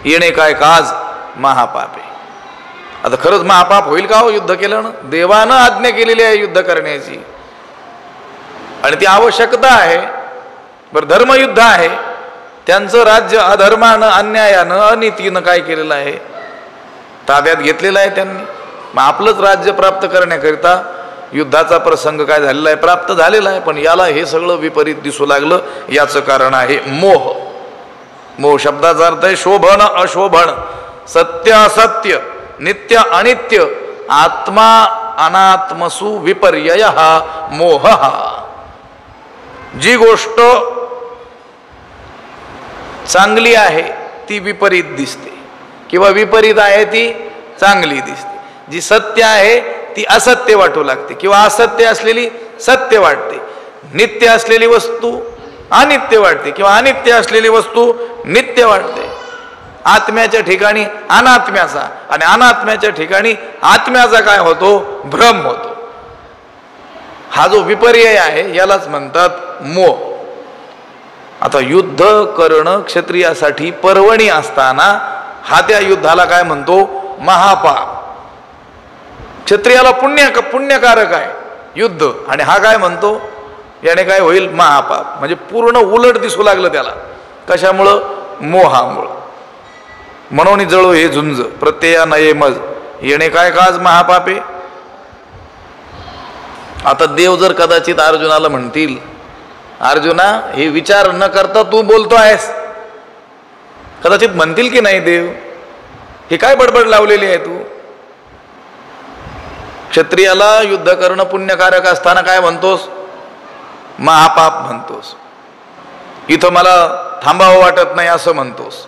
येणे काय काज महापापे. आता खरंच महापाप होईल का हो युद्ध केलं ना, देवानं आज्ञा केलेली आहे युद्ध करण्याची, आणि ती आवश्यकता आहे. बरं, धर्मयुद्ध आहे, त्यांचं राज्य अधर्मानं अन्यायानं अनितीनं काय केलेलं आहे, ताब्यात घेतलेलं आहे त्यांनी. मग आपलंच राज्य प्राप्त करण्याकरिता युद्धाचा प्रसंग काय झालेला आहे, प्राप्त झालेला आहे. पण याला हे सगळं विपरीत दिसू लागलं, याचं कारण आहे मोह. मोह शब्दाचा अर्थ आहे शोभन अशोभन, सत्य असत्य, नित्य अनित्य, आत्मा अनात्मसु विपर्यय हा मोह. जी गोष्ट चांगली आहे ती विपरीत दिसते, किंवा विपरीत आहे ती चांगली दिसते. जी सत्य आहे ती असत्य वाटू लागते, किंवा असत्य असलेली सत्य वाटते. नित्य असलेली वस्तू अनित्य वाटते, किंवा अनित्य असलेली वस्तू नित्य वाटते. आत्म्याच्या ठिकाणी अनात्म्याचा, आणि अनात्म्याच्या ठिकाणी आत्म्याचा काय होतो, भ्रम होतो. हा जो विपर्यय आहे यालाच म्हणतात मोह. आता युद्ध करणं क्षत्रियासाठी पर्वणी असताना हा त्या युद्धाला काय म्हणतो, महापाप. क्षत्रियाला पुण्यकारक आहे युद्ध, आणि हा काय म्हणतो, याने काय होईल, महापाप. म्हणजे पूर्ण उलट दिसू लागलं त्याला. कशामुळं, मोहामुळं. म्हणून जळो हे झुंज प्रत्यया नये मज, येणे काय काज महापापे. आता देव जर कदाचित अर्जुनाला म्हणतील, अर्जुना हे विचार न करता तू बोलतो आहेस, कदाचित म्हणतील की नाही देव, हे काय बडबड लावलेली आहे तू. क्षत्रियाला युद्ध करणं पुण्यकारक असताना काय म्हणतोस, महापाप म्हणतोस. इथं मला थांबावं वाटत नाही असं म्हणतोस.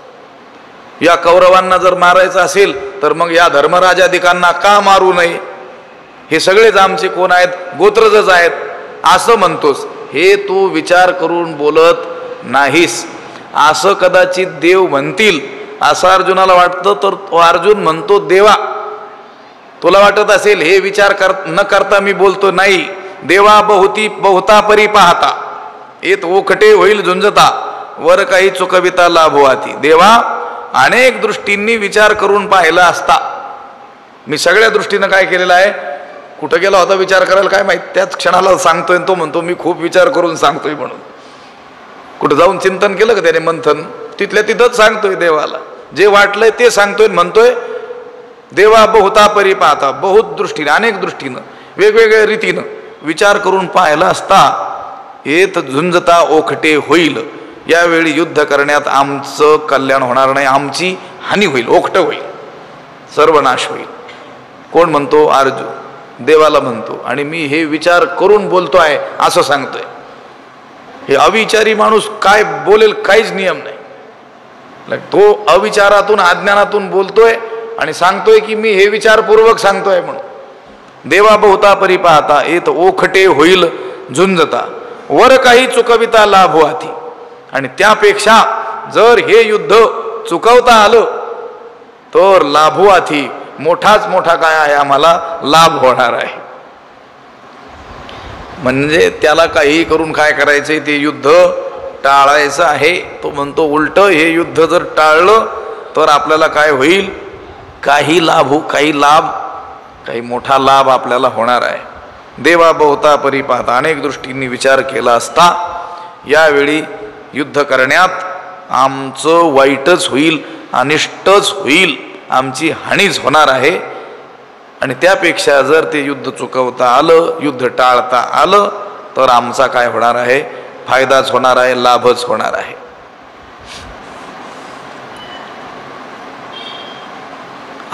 या कौरवांना जर मारायचं असेल तर मग या धर्मराजाधिकांना का मारू नये, हे सगळेच आमचे कोण आहेत, गोत्रजच आहेत असं म्हणतोस. हे तू विचार करून बोलत नाहीस. असं कदाचित देव म्हणतील असं अर्जुनाला वाटतं. तर तो अर्जुन म्हणतो, देवा तुला वाटत असेल हे विचार न करता मी बोलतो, नाही. देवा बहुता परी पाहता येत ओखटे होईल झुंजता वर काही चुकविता लाभवाती. देवा अनेक दृष्टींनी विचार करून पाहिला असता मी सगळ्या दृष्टीनं काय केलेलं आहे. कुठं गेला होता विचार करायला काय माहित, त्याच क्षणाला सांगतोय. तो म्हणतो मी खूप विचार करून सांगतोय म्हणून. कुठं जाऊन चिंतन केलं का त्याने मंथन, तिथल्या तिथंच सांगतोय देवाला जे वाटलंय ते सांगतोय. म्हणतोय देवा बहुता परी पाहता, बहुत दृष्टीने अनेक दृष्टीनं वेगवेगळ्या रीतीनं विचार करून पाहिला असता येत झुंजता ओखटे होईल. यावेळी युद्ध करण्यात आमचं कल्याण होणार नाही, आमची हानी होईल, ओखट होईल, सर्वनाश होईल. कोण म्हणतो? अर्जुन देवाला म्हणतो. आणि मी हे विचार करून बोलतो आहे असं सांगतोय. हे अविचारी माणूस काय बोलेल काहीच नियम नाही. तो अविचारातून अज्ञानातून बोलतोय आणि सांगतोय की मी हे विचारपूर्वक सांगतोय म्हणून. देवा बहुता परी पाहता येत ओखटे होईल झुंजता वर काही चुकविता लाभवाती. आणि त्यापेक्षा जर हे युद्ध चुकवता आलं तर लाभवाती मोठाच मोठा काय आहे, आम्हाला लाभ होणार आहे. म्हणजे त्याला काही करून काय करायचंय, ते युद्ध टाळायचं आहे. तो म्हणतो उलट हे युद्ध जर टाळलं तर आपल्याला काय होईल, काही मोठा लाभ आपल्याला होणार आहे. देवा बहुता परी पाहता अनेक दृष्टींनी विचार केला असता यावेळी युद्ध करण्यात आमचं वाईटच होईल, अनिष्टच होईल, आमची हानीच होणार आहे. आणि त्यापेक्षा जर ते युद्ध चुकवता आलं, युद्ध टाळता आलं तर आमचा काय होणार आहे, फायदाच होणार आहे, लाभच होणार आहे.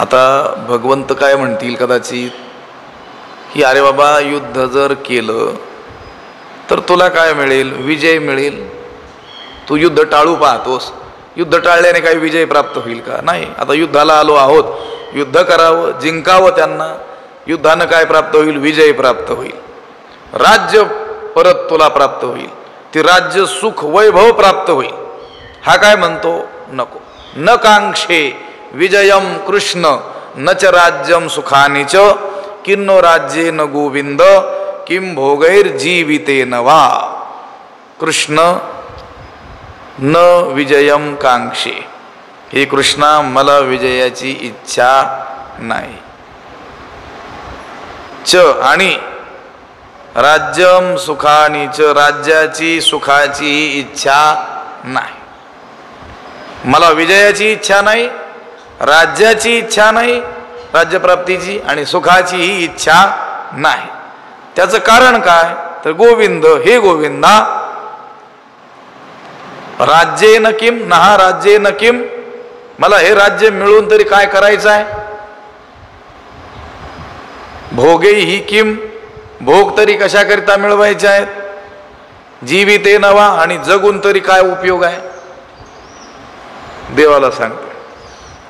आता भगवंत काय म्हणतील कदाचित की अरे बाबा युद्ध जर केलं तर तुला काय मिळेल, विजय मिळेल. तू युद्ध टाळू पाहतोस, युद्ध टाळल्याने काही विजय प्राप्त होईल का? नाही. आता युद्धाला आलो आहोत, युद्ध करावं, जिंकावं त्यांना. युद्धानं काय प्राप्त होईल, विजय प्राप्त होईल, राज्य परत तुला प्राप्त होईल, ते राज्य सुख वैभव प्राप्त होईल. हा काय म्हणतो, नको. न कांक्षे विजयम कृष्ण न च राज्यम सुखानि च किन्नो राज्ये न गोविंद किम भोगैर जीविते नवा. कृष्ण न विजयम कांक्षे, हे कृष्णा मला विजयाची इच्छा नाही. च आणि राज्यम सुखानि च, राज्याची सुखाची इच्छा नाही. मला विजयाची इच्छा नाही, राज्याची इच्छा नाही, राज्यप्राप्तीची आणि सुखाचीही इच्छा नाही. त्याचं कारण काय तर गोविंद, हे गोविंदा राज्येन किम नहा राज्येन किम, मला हे राज्य मिळून तरी काय करायचं आहे. भोगे ही किम, भोग तरी कशाकरिता मिळवायचे आहेत. जीविते नवा, आणि जगून तरी काय उपयोग आहे. देवाला सांगतो.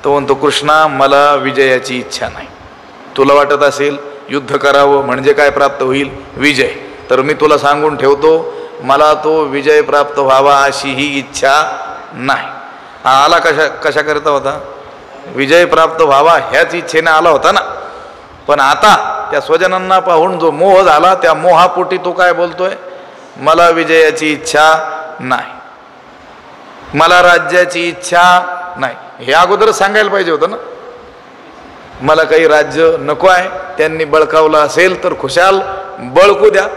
तो म्हणतो कृष्णा मला विजयाची इच्छा नाही. तुला वाटत असेल युद्ध करावं म्हणजे काय प्राप्त होईल, विजय. तर मी तुला सांगून ठेवतो मला तो विजय प्राप्त व्हावा अशी ही इच्छा नाही. हा आला कशा करता होता, विजय प्राप्त व्हावा ह्याच इच्छेने आला होता ना. पण आता त्या स्वजनांना पाहून जो मोह झाला त्या मोहापोटी तो काय बोलतोय, मला विजयाची इच्छा नाही, मला राज्याची इच्छा नाही. हे अगोदर सांगायला पाहिजे होतं ना. मला काही राज्य नको आहे, त्यांनी बळकावलं असेल तर खुशाल बळकू द्या,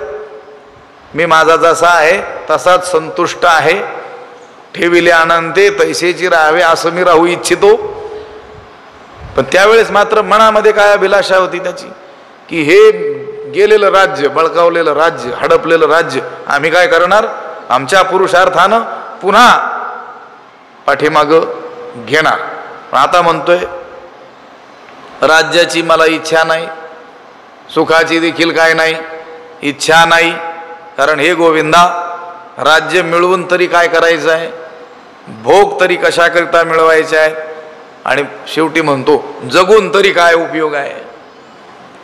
मी माझा जसा आहे तसाच संतुष्ट आहे. ठेविले आनंदे तैसेची राहावे असं मी राहू इच्छितो. पण त्यावेळेस मात्र मनामध्ये काय अभिलाषा होती त्याची की हे गेलेलं राज्य, बळकावलेलं राज्य, हडपलेलं राज्य आम्ही काय करणार, आमच्या पुरुषार्थानं पुन्हा पाठीमाग घेणार. पण आता म्हणतोय राज्याची मला इच्छा नाही, सुखाची देखील काय नाही इच्छा नाही. कारण हे गोविंदा राज्य मिळवून तरी काय करायचं आहे, भोग तरी कशाकरिता मिळवायचे आहेत, आणि शेवटी म्हणतो जगून तरी काय उपयोग आहे.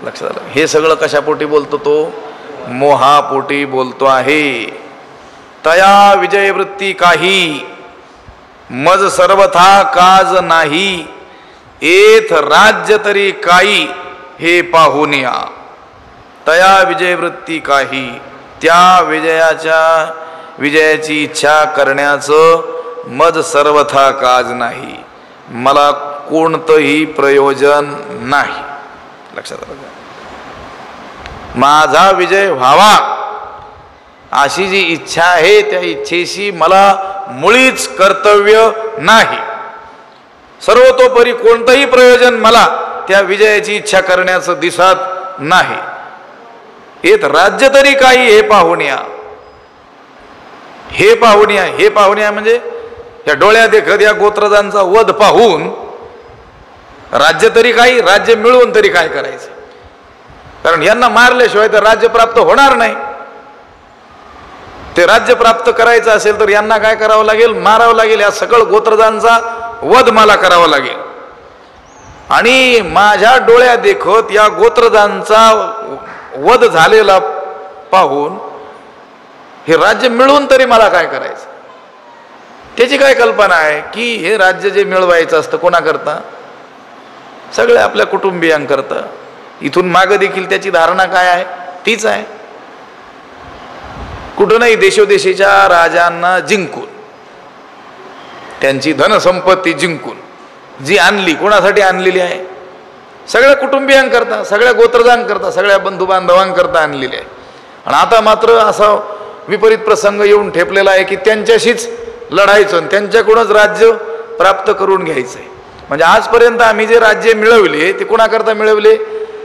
लक्षात आलं. हे सगळं कशापोटी बोलतो, तो मोहापोटी बोलतो आहे. तया विजय वृत्ती काही मज सर्वथा काज नाही, एथ राज्य तरी काही हे पाहुनिया. तया विजयवृत्ती काही, त्या विजयाची इच्छा करण्याचं मज सर्वथा काज नाही, मला कोणतंही प्रयोजन नाही. लक्षात आलं का? माझा विजय व्हावा अशी जी इच्छा आहे त्या इच्छेशी मला मुळीच कर्तव्य नाही. सर्वतोपरी कोणतंही प्रयोजन मला त्या विजयाची इच्छा करण्याचं दिसत नाही. येत राज्य तरी काही हे पाहुण्या. हे पाहुण्या म्हणजे या डोळ्या देखत या गोत्रजांचा वध पाहून राज्य तरी काही, राज्य मिळवून तरी काय करायचं. कारण यांना मारल्याशिवाय तर राज्य प्राप्त होणार नाही. ते राज्य प्राप्त करायचं असेल तर यांना काय करावं लागेल, मारावं लागेल. या सकळ गोत्रजांचा वध मला करावा लागेल. आणि माझ्या डोळ्या देखत या गोत्रजांचा वध झालेला पाहून हे राज्य मिळवून तरी मला काय करायचं. त्याची काय कल्पना आहे की हे राज्य जे मिळवायचं असतं कोणाकरता, सगळे आपल्या कुटुंबियांकरता. इथून मागं देखील त्याची धारणा काय आहे, तीच आहे. कुठूनही देशोदेशीच्या राजांना जिंकून, त्यांची धनसंपत्ती जिंकून जी आणली, कोणासाठी आणलेली आहे, सगळ्या कुटुंबियांकरता, सगळ्या गोत्रजांकरता, सगळ्या बंधुबांधवांकरता आणलेली आहे. आणि आता मात्र असा विपरीत प्रसंग येऊन ठेपलेला आहे की त्यांच्याशीच लढायचं आणि त्यांच्याकडूनच राज्य प्राप्त करून घ्यायचं आहे. म्हणजे आजपर्यंत आम्ही जे राज्य मिळवले ते कोणाकरता मिळवले,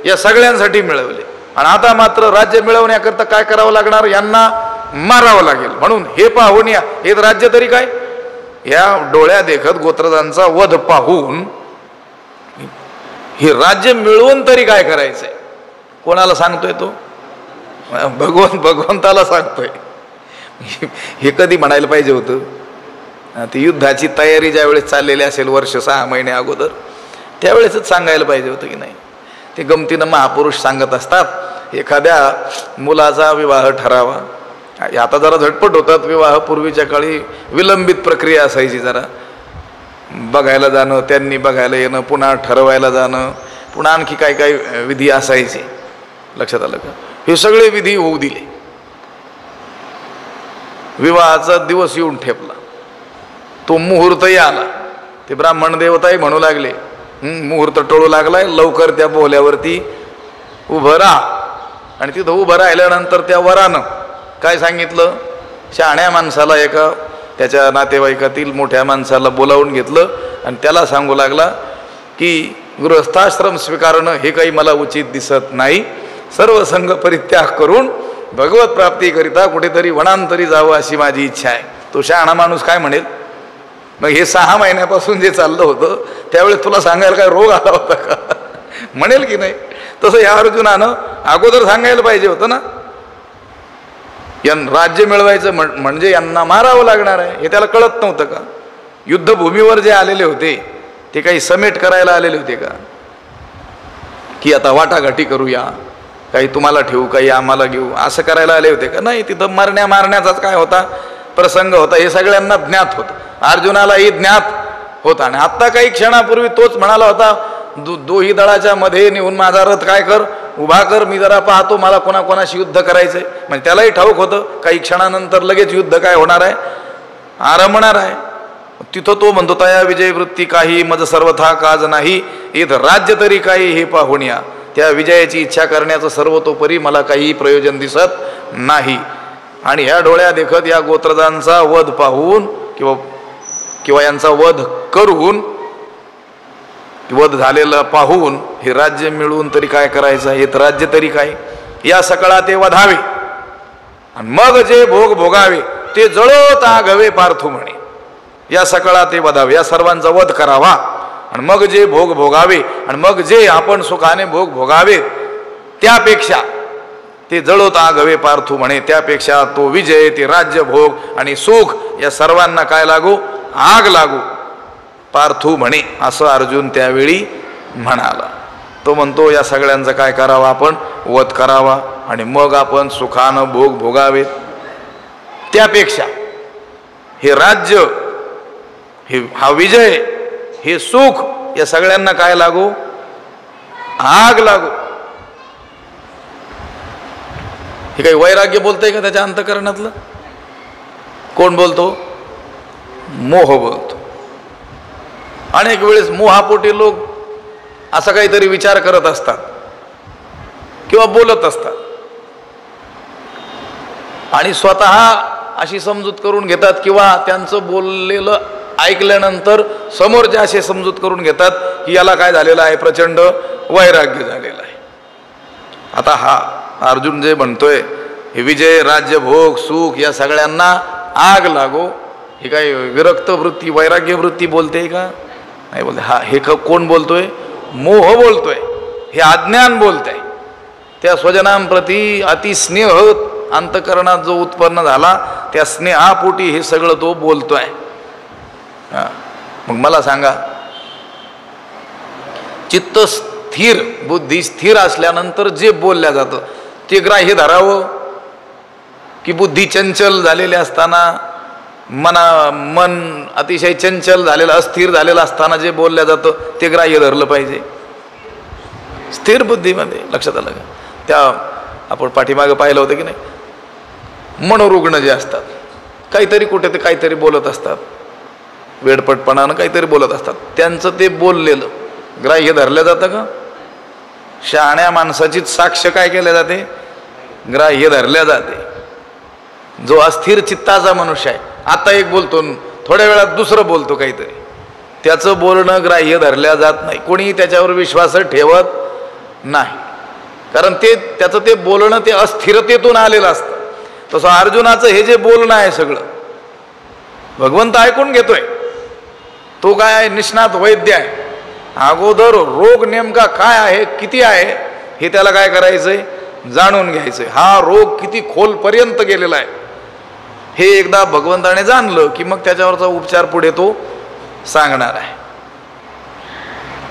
या सगळ्यांसाठी मिळवले. आणि आता मात्र राज्य मिळवण्याकरता काय करावं लागणार, यांना मारावं लागेल. म्हणून हे पाहून या, हे राज्य तरी काय, या डोळ्या देखत गोत्रजांचा वध पाहून हे राज्य मिळवून तरी काय करायचंय. कोणाला सांगतोय तो, भगवंताला सांगतोय. हे कधी म्हणायला पाहिजे होतं, ती युद्धाची तयारी ज्यावेळेस चाललेली असेल वर्ष 6 महिने अगोदर, त्यावेळेसच सांगायला पाहिजे होतं की नाही. ते गमतीनं महापुरुष सांगत असतात, एखाद्या मुलाचा विवाह ठरावा. आता जरा झटपट होतात विवाह, पूर्वीच्या काळी विलंबित प्रक्रिया असायची. जरा बघायला जाणं, त्यांनी बघायला येणं, पुन्हा ठरवायला जाणं, पुन्हा आणखी काय काय विधी असायचे. लक्षात आलं का? हे सगळे विधी होऊ दिले. विवाहाचा दिवस येऊन ठेपला, तो मुहूर्तही आला. ते ब्राह्मण देवताही म्हणू लागले, मुहूर्त टळू लागलाय, लवकर त्या बोहल्यावरती उभं राहा. आणि तिथं उभं राहिल्यानंतर त्या वरानं काय सांगितलं, शहाण्या माणसाला, एका त्याच्या नातेवाईकातील मोठ्या माणसाला बोलावून घेतलं आणि त्याला सांगू लागला की गृहस्थाश्रम स्वीकारणं हे काही मला उचित दिसत नाही. सर्व संघ परित्याग करून भगवत प्राप्तीकरिता कुठेतरी वनांतरी जावं अशी माझी इच्छा आहे. तो शहाणा माणूस काय म्हणेल, मग हे 6 महिन्यापासून जे चाललं होतं त्यावेळेस तुला सांगायला काय रोग आला होता का, म्हणेल की नाही. तसं या अर्जुनानं अगोदर सांगायला पाहिजे होतं ना. राज्य मिळवायचं म्हणजे यांना मारावं लागणार आहे, हे त्याला कळत नव्हतं का. युद्धभूमीवर जे आलेले होते ते काही समेट करायला आलेले होते का, की आता वाटाघाटी करूया, काही तुम्हाला ठेवू, काही आम्हाला घेऊ, असं करायला आले होते का. नाही, तिथं मारण्याचाच काय होता प्रसंग होता, हे सगळ्यांना ज्ञात होतं. अर्जुनालाही ज्ञात होता. आणि आत्ता काही क्षणापूर्वी तोच म्हणाला होता, दोही दळाच्या मध्ये नेऊन माझा रथ काय कर, उभा कर, मी जरा पाहतो मला कोणाकोणाशी युद्ध करायचंय. म्हणजे त्यालाही ठाऊक होतं काही क्षणानंतर लगेच युद्ध काय होणार आहे, आरंभणार आहे. तिथं तो म्हणतो, तया विजयवृत्ती काही, मज सर्वथा काज नाही, इथं राज्य तरी काही हे पाहून या. त्या विजयाची इच्छा करण्याचं सर्वतोपरी मला काही प्रयोजन दिसत नाही. आणि ह्या डोळ्या देखत या गोत्रजांचा वध पाहून किंवा यांचा वध करून, वध झालेला पाहून हे राज्य मिळवून तरी काय करायचं, हे राज्य तरी काय, या सकळा ते वधावे आणि मग जे भोग भोगावे ते जळोत आघवे पार्थू म्हणे. या सकळा ते वधावे, या सर्वांचा वध करावा आणि मग जे भोग भोगावे आणि मग जे आपण सुखाने भोग भोगावे त्यापेक्षा ते जळोत आघवे पार्थू म्हणे. त्यापेक्षा तो विजय, ते राज्य भोग आणि सुख या सर्वांना काय लागू, आग लागू पार्थू म्हणे, असं अर्जुन त्यावेळी म्हणाला. तो म्हणतो या सगळ्यांचं काय करावं, आपण वध करावा आणि मग आपण सुखानं भोग भोगावेत. त्यापेक्षा हे राज्य, हा विजय, हे सुख, या सगळ्यांना काय लागो? आग लागो. हे काही वैराग्य बोलतंय का त्याच्या अंतःकरणातलं? कोण बोलतो? मोह बोलतो. अनेक वेळेस मोहापोटी लोक असा काहीतरी विचार करत असतात किंवा बोलत असतात आणि स्वतः अशी समजूत करून घेतात किंवा त्यांचं बोललेलं ऐकल्यानंतर समोरचे असे समजूत करून घेतात की याला काय झालेलं आहे? प्रचंड वैराग्य झालेलं आहे. आता हा अर्जुन जे म्हणतोय हे विजय, राज्य, भोग, सुख या सगळ्यांना आग लागो, हे काय विरक्त वृत्ती, वैराग्य वृत्ती बोलते का? नाही बोलते. हा हे कोण बोलतोय? मोह बोलतोय, हे अज्ञान बोलतंय. त्या स्वजनांप्रती अतिस्नेह अंतःकरणात जो उत्पन्न झाला त्या स्नेहापोटी हे सगळं तो बोलतोय. मग मला सांगा, चित्त स्थिर, बुद्धी स्थिर असल्यानंतर जे बोलल्या जातं ते ग्राह्य धरावं की बुद्धी चंचल झालेली असताना, मन अतिशय चंचल झालेलं, अस्थिर झालेलं असताना जे बोलल्या जातं ते ग्राह्य धरलं पाहिजे? स्थिर बुद्धीमध्ये लक्षात आलं का? त्या आपण पाठीमागं पाहिलं होतं की नाही, मनोरुग्ण जे असतात काहीतरी कुठे ते काहीतरी बोलत असतात, वेडपटपणानं काहीतरी बोलत असतात, त्यांचं ते बोललेलं ग्राह्य धरलं जातं का? शहाण्या माणसाची साक्ष काय केल्या जाते? ग्राह्य धरल्या जाते. जो अस्थिर चित्ताचा मनुष्य आहे, आता एक बोलतो, थोड्या वेळात दुसरं बोलतो काहीतरी, त्याचं बोलणं ग्राह्य धरल्या जात नाही. कोणी त्याच्यावर विश्वास ठेवत नाही, कारण त्याचं ते बोलणं ते अस्थिरतेतून आलेलं असतं. तसं अर्जुनाचं हे जे बोलणं आहे सगळं भगवंत ऐकून घेतोय. तो काय आहे? निष्णात वैद्य आहे. अगोदर रोग नेमका काय आहे, किती आहे, हे त्याला काय करायचंय? जाणून घ्यायचंय. हा रोग किती खोलपर्यंत गेलेला आहे हे एकदा भगवंताने जाणलं की मग त्याच्यावरचा उपचार पुढे तो सांगणार आहे.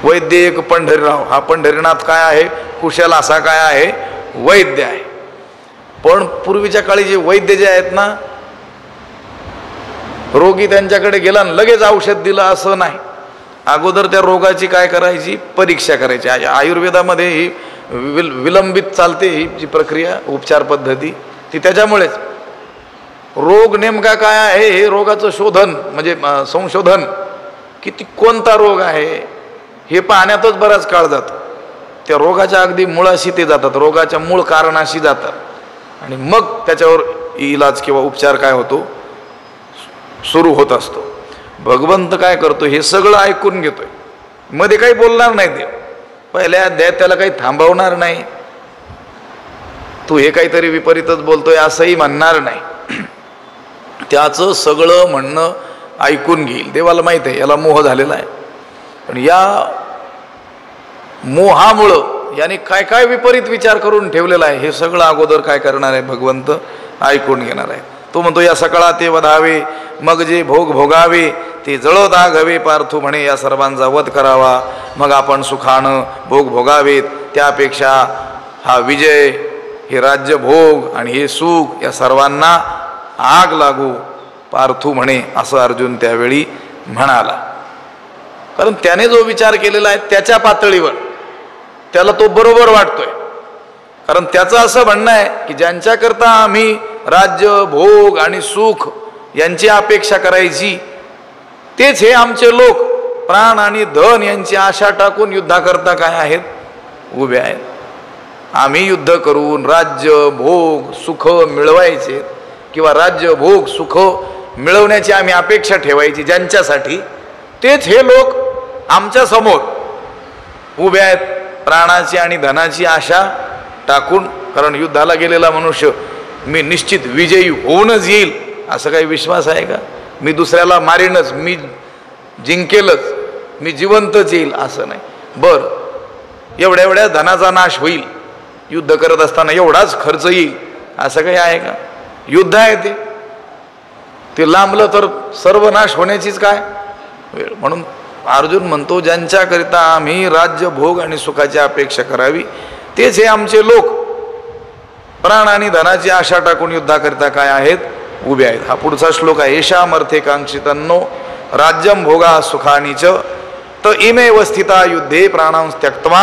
वैद्य एक पंढरीराव, हा पंढरीनाथ काय आहे? कुशल असा काय आहे? वैद्य आहे. पण पूर्वीच्या काळी जे वैद्य जे आहेत ना, रोगी त्यांच्याकडे गेला आणि लगेच औषध दिलं असं नाही. अगोदर त्या रोगाची काय करायची? परीक्षा करायची. आयुर्वेदामध्ये ही विलंबित चालते ही जी प्रक्रिया, उपचार पद्धती, ती त्याच्यामुळेच. रोग नेमका काय आहे हे रोगाचं शोधन म्हणजे संशोधन, किती कोणता रोग आहे हे पाहण्यातच बराच काळ जातो. त्या रोगाच्या अगदी मुळाशी ते जातात, रोगाच्या मूळ कारणाशी जातात आणि मग त्याच्यावर इलाज किंवा उपचार काय होतो? सुरू होत असतो. भगवंत काय करतो? हे सगळं ऐकून घेतोय, मध्ये काही बोलणार नाही. ते पहिल्या अध्यायात त्याला काही थांबवणार नाही, तू हे काहीतरी विपरीतच बोलतोय असंही म्हणणार नाही. त्याचं सगळं म्हणणं ऐकून घेईल. देवाला माहित आहे याला मोह झालेला आहे, पण या मोहामुळं याने काय काय विपरीत विचार करून ठेवलेला आहे हे सगळं अगोदर काय करणार आहे? भगवंत ऐकून घेणार आहे. तो म्हणतो या सकळा ते वधावे, मग जे भोग भोगावे ते जळत आघावे. पार्थू म्हणे या सर्वांचा वध करावा, मग आपण सुखानं भोग भोगावेत. त्यापेक्षा हा विजय, हे राज्य भोग आणि हे सुख या सर्वांना आग लागू. पार्थू म्हणे असं अर्जुन त्यावेळी म्हणाला. कारण त्याने जो विचार केलेला आहे त्याच्या पातळीवर त्याला तो बरोबर वाटतोय. कारण त्याचं असं म्हणणं आहे की ज्यांच्याकरता आम्ही राज्य भोग आणि सुख यांची अपेक्षा करायची तेच हे आमचे लोक प्राण आणि धन यांची आशा टाकून युद्धाकरता काय आहेत? उभे आहेत. आम्ही युद्ध करून राज्य भोग सुख मिळवायचे किंवा राज्य भोग सुख मिळवण्याची आम्ही अपेक्षा ठेवायची ज्यांच्यासाठी, तेच हे लोक आमच्या समोर उभे आहेत प्राणाची आणि धनाची आशा टाकून. कारण युद्धाला गेलेला मनुष्य मी निश्चित विजयी होऊनच येईल असं काही विश्वास आहे का? मी दुसऱ्याला मारीनच, मी जिंकेलच, मी जिवंतच येईल असं नाही. बरं, एवढ्या एवढ्या धनाचा नाश होईल युद्ध करत असताना, एवढाच खर्च येईल असं काही आहे का? युद्ध आहे ते लांबलं तर सर्वनाश होण्याचीच काय वेळ. म्हणून अर्जुन म्हणतो ज्यांच्याकरिता आम्ही राज्य भोग आणि सुखाची अपेक्षा करावी तेच हे आमचे लोक प्राण आणि धनाची आशा टाकून युद्धाकरिता काय आहेत? उभे आहेत. हा पुढचा श्लोक आहे. येषामर्थे कांक्षितन्नो राज्यम भोगा सुखानीच त इमेव स्थिता युद्धे प्राणांस त्यक्त्वा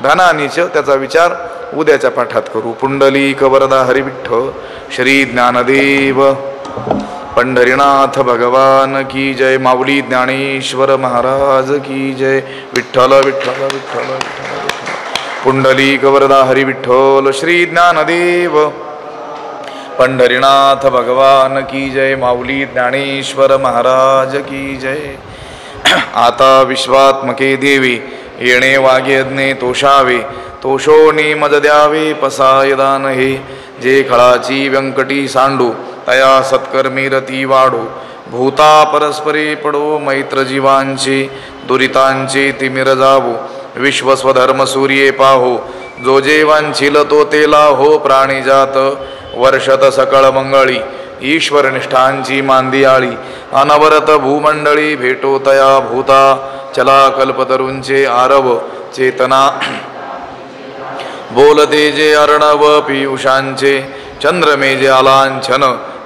धनानीच. त्याचा विचार उद्याच्या पाठात करू. पुंडलीक वरदा हरिविठ्ठल श्री ज्ञानदेव पंढरीनाथ भगवान की जय. माऊली ज्ञानेश्वर महाराज की जय. विठ्ठल विठ्ठल विठ्ठल विठ्ठल. पुंडलीक वरदा हरिविठ्ठल श्री ज्ञानदेव पंढरीनाथ भगवान की जय. माऊली ज्ञानेश्वर महाराज की जय. आता विश्वात्मके देवी येणे वाग्यज्ञे तोषावे तोषोनी मज द्यावे पसाय दान हे. जे खळाची व्यंकटी सांडू तया सत्कर्मी रती वाढो. भूता परस्परे पडो मैत्र जीवांचे दुरितांचे तिमिर जावो. विश्वस्वधर्म सूर्ये पाहो जो जेवांचिल तो तेला हो. प्राणी जात वर्षत सकळ मंगळी ईश्वर निष्ठांची मांदियाळी. अनवरत भूमंडळी भेटो तया भूता. चला कल्पतरूंचे आरव चेतना बोलते जे अर्णव पियुषांचे. चंद्रमे जे आलांछन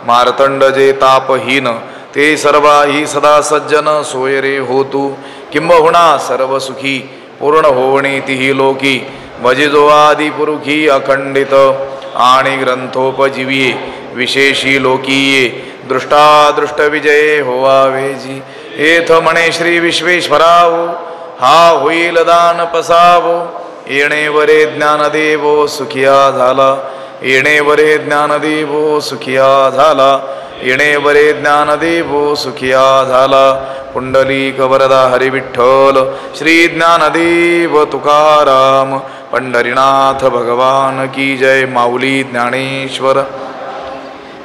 मार्तंड जे तापहीन. ते सर्वाही सदा सज्जन सोय रे होतू. किंबहुना सर्व सुखी पूर्ण होणे तिही लोकी. भजिजो आदि पुरुखी अखंडित आणि ग्रंथोपजीविये विशेषी लोकीये. दृष्टादृष्ट विजये होवावेजी. येथ म्हणे श्री विश्वेश्वरावो हा होईल दान पसावो. येणे वरे ज्ञानदेवो सुखिया झाला. येणे वरे ज्ञानदेवो सुखिया झाला. येणे वरे ज्ञानदेवो सुखिया झाला. पुंडलीक वरदा हरिविठ्ठल श्री ज्ञानदेव तुकाराम पंढरीनाथ भगवान की जय. माऊली ज्ञानेश्वर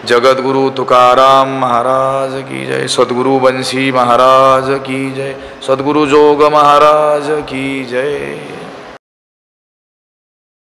जगद्गुरु तुकाराम महाराज की जय. सद्गुरु बंसी महाराज की जय. सद्गुरु जोग महाराज की जय.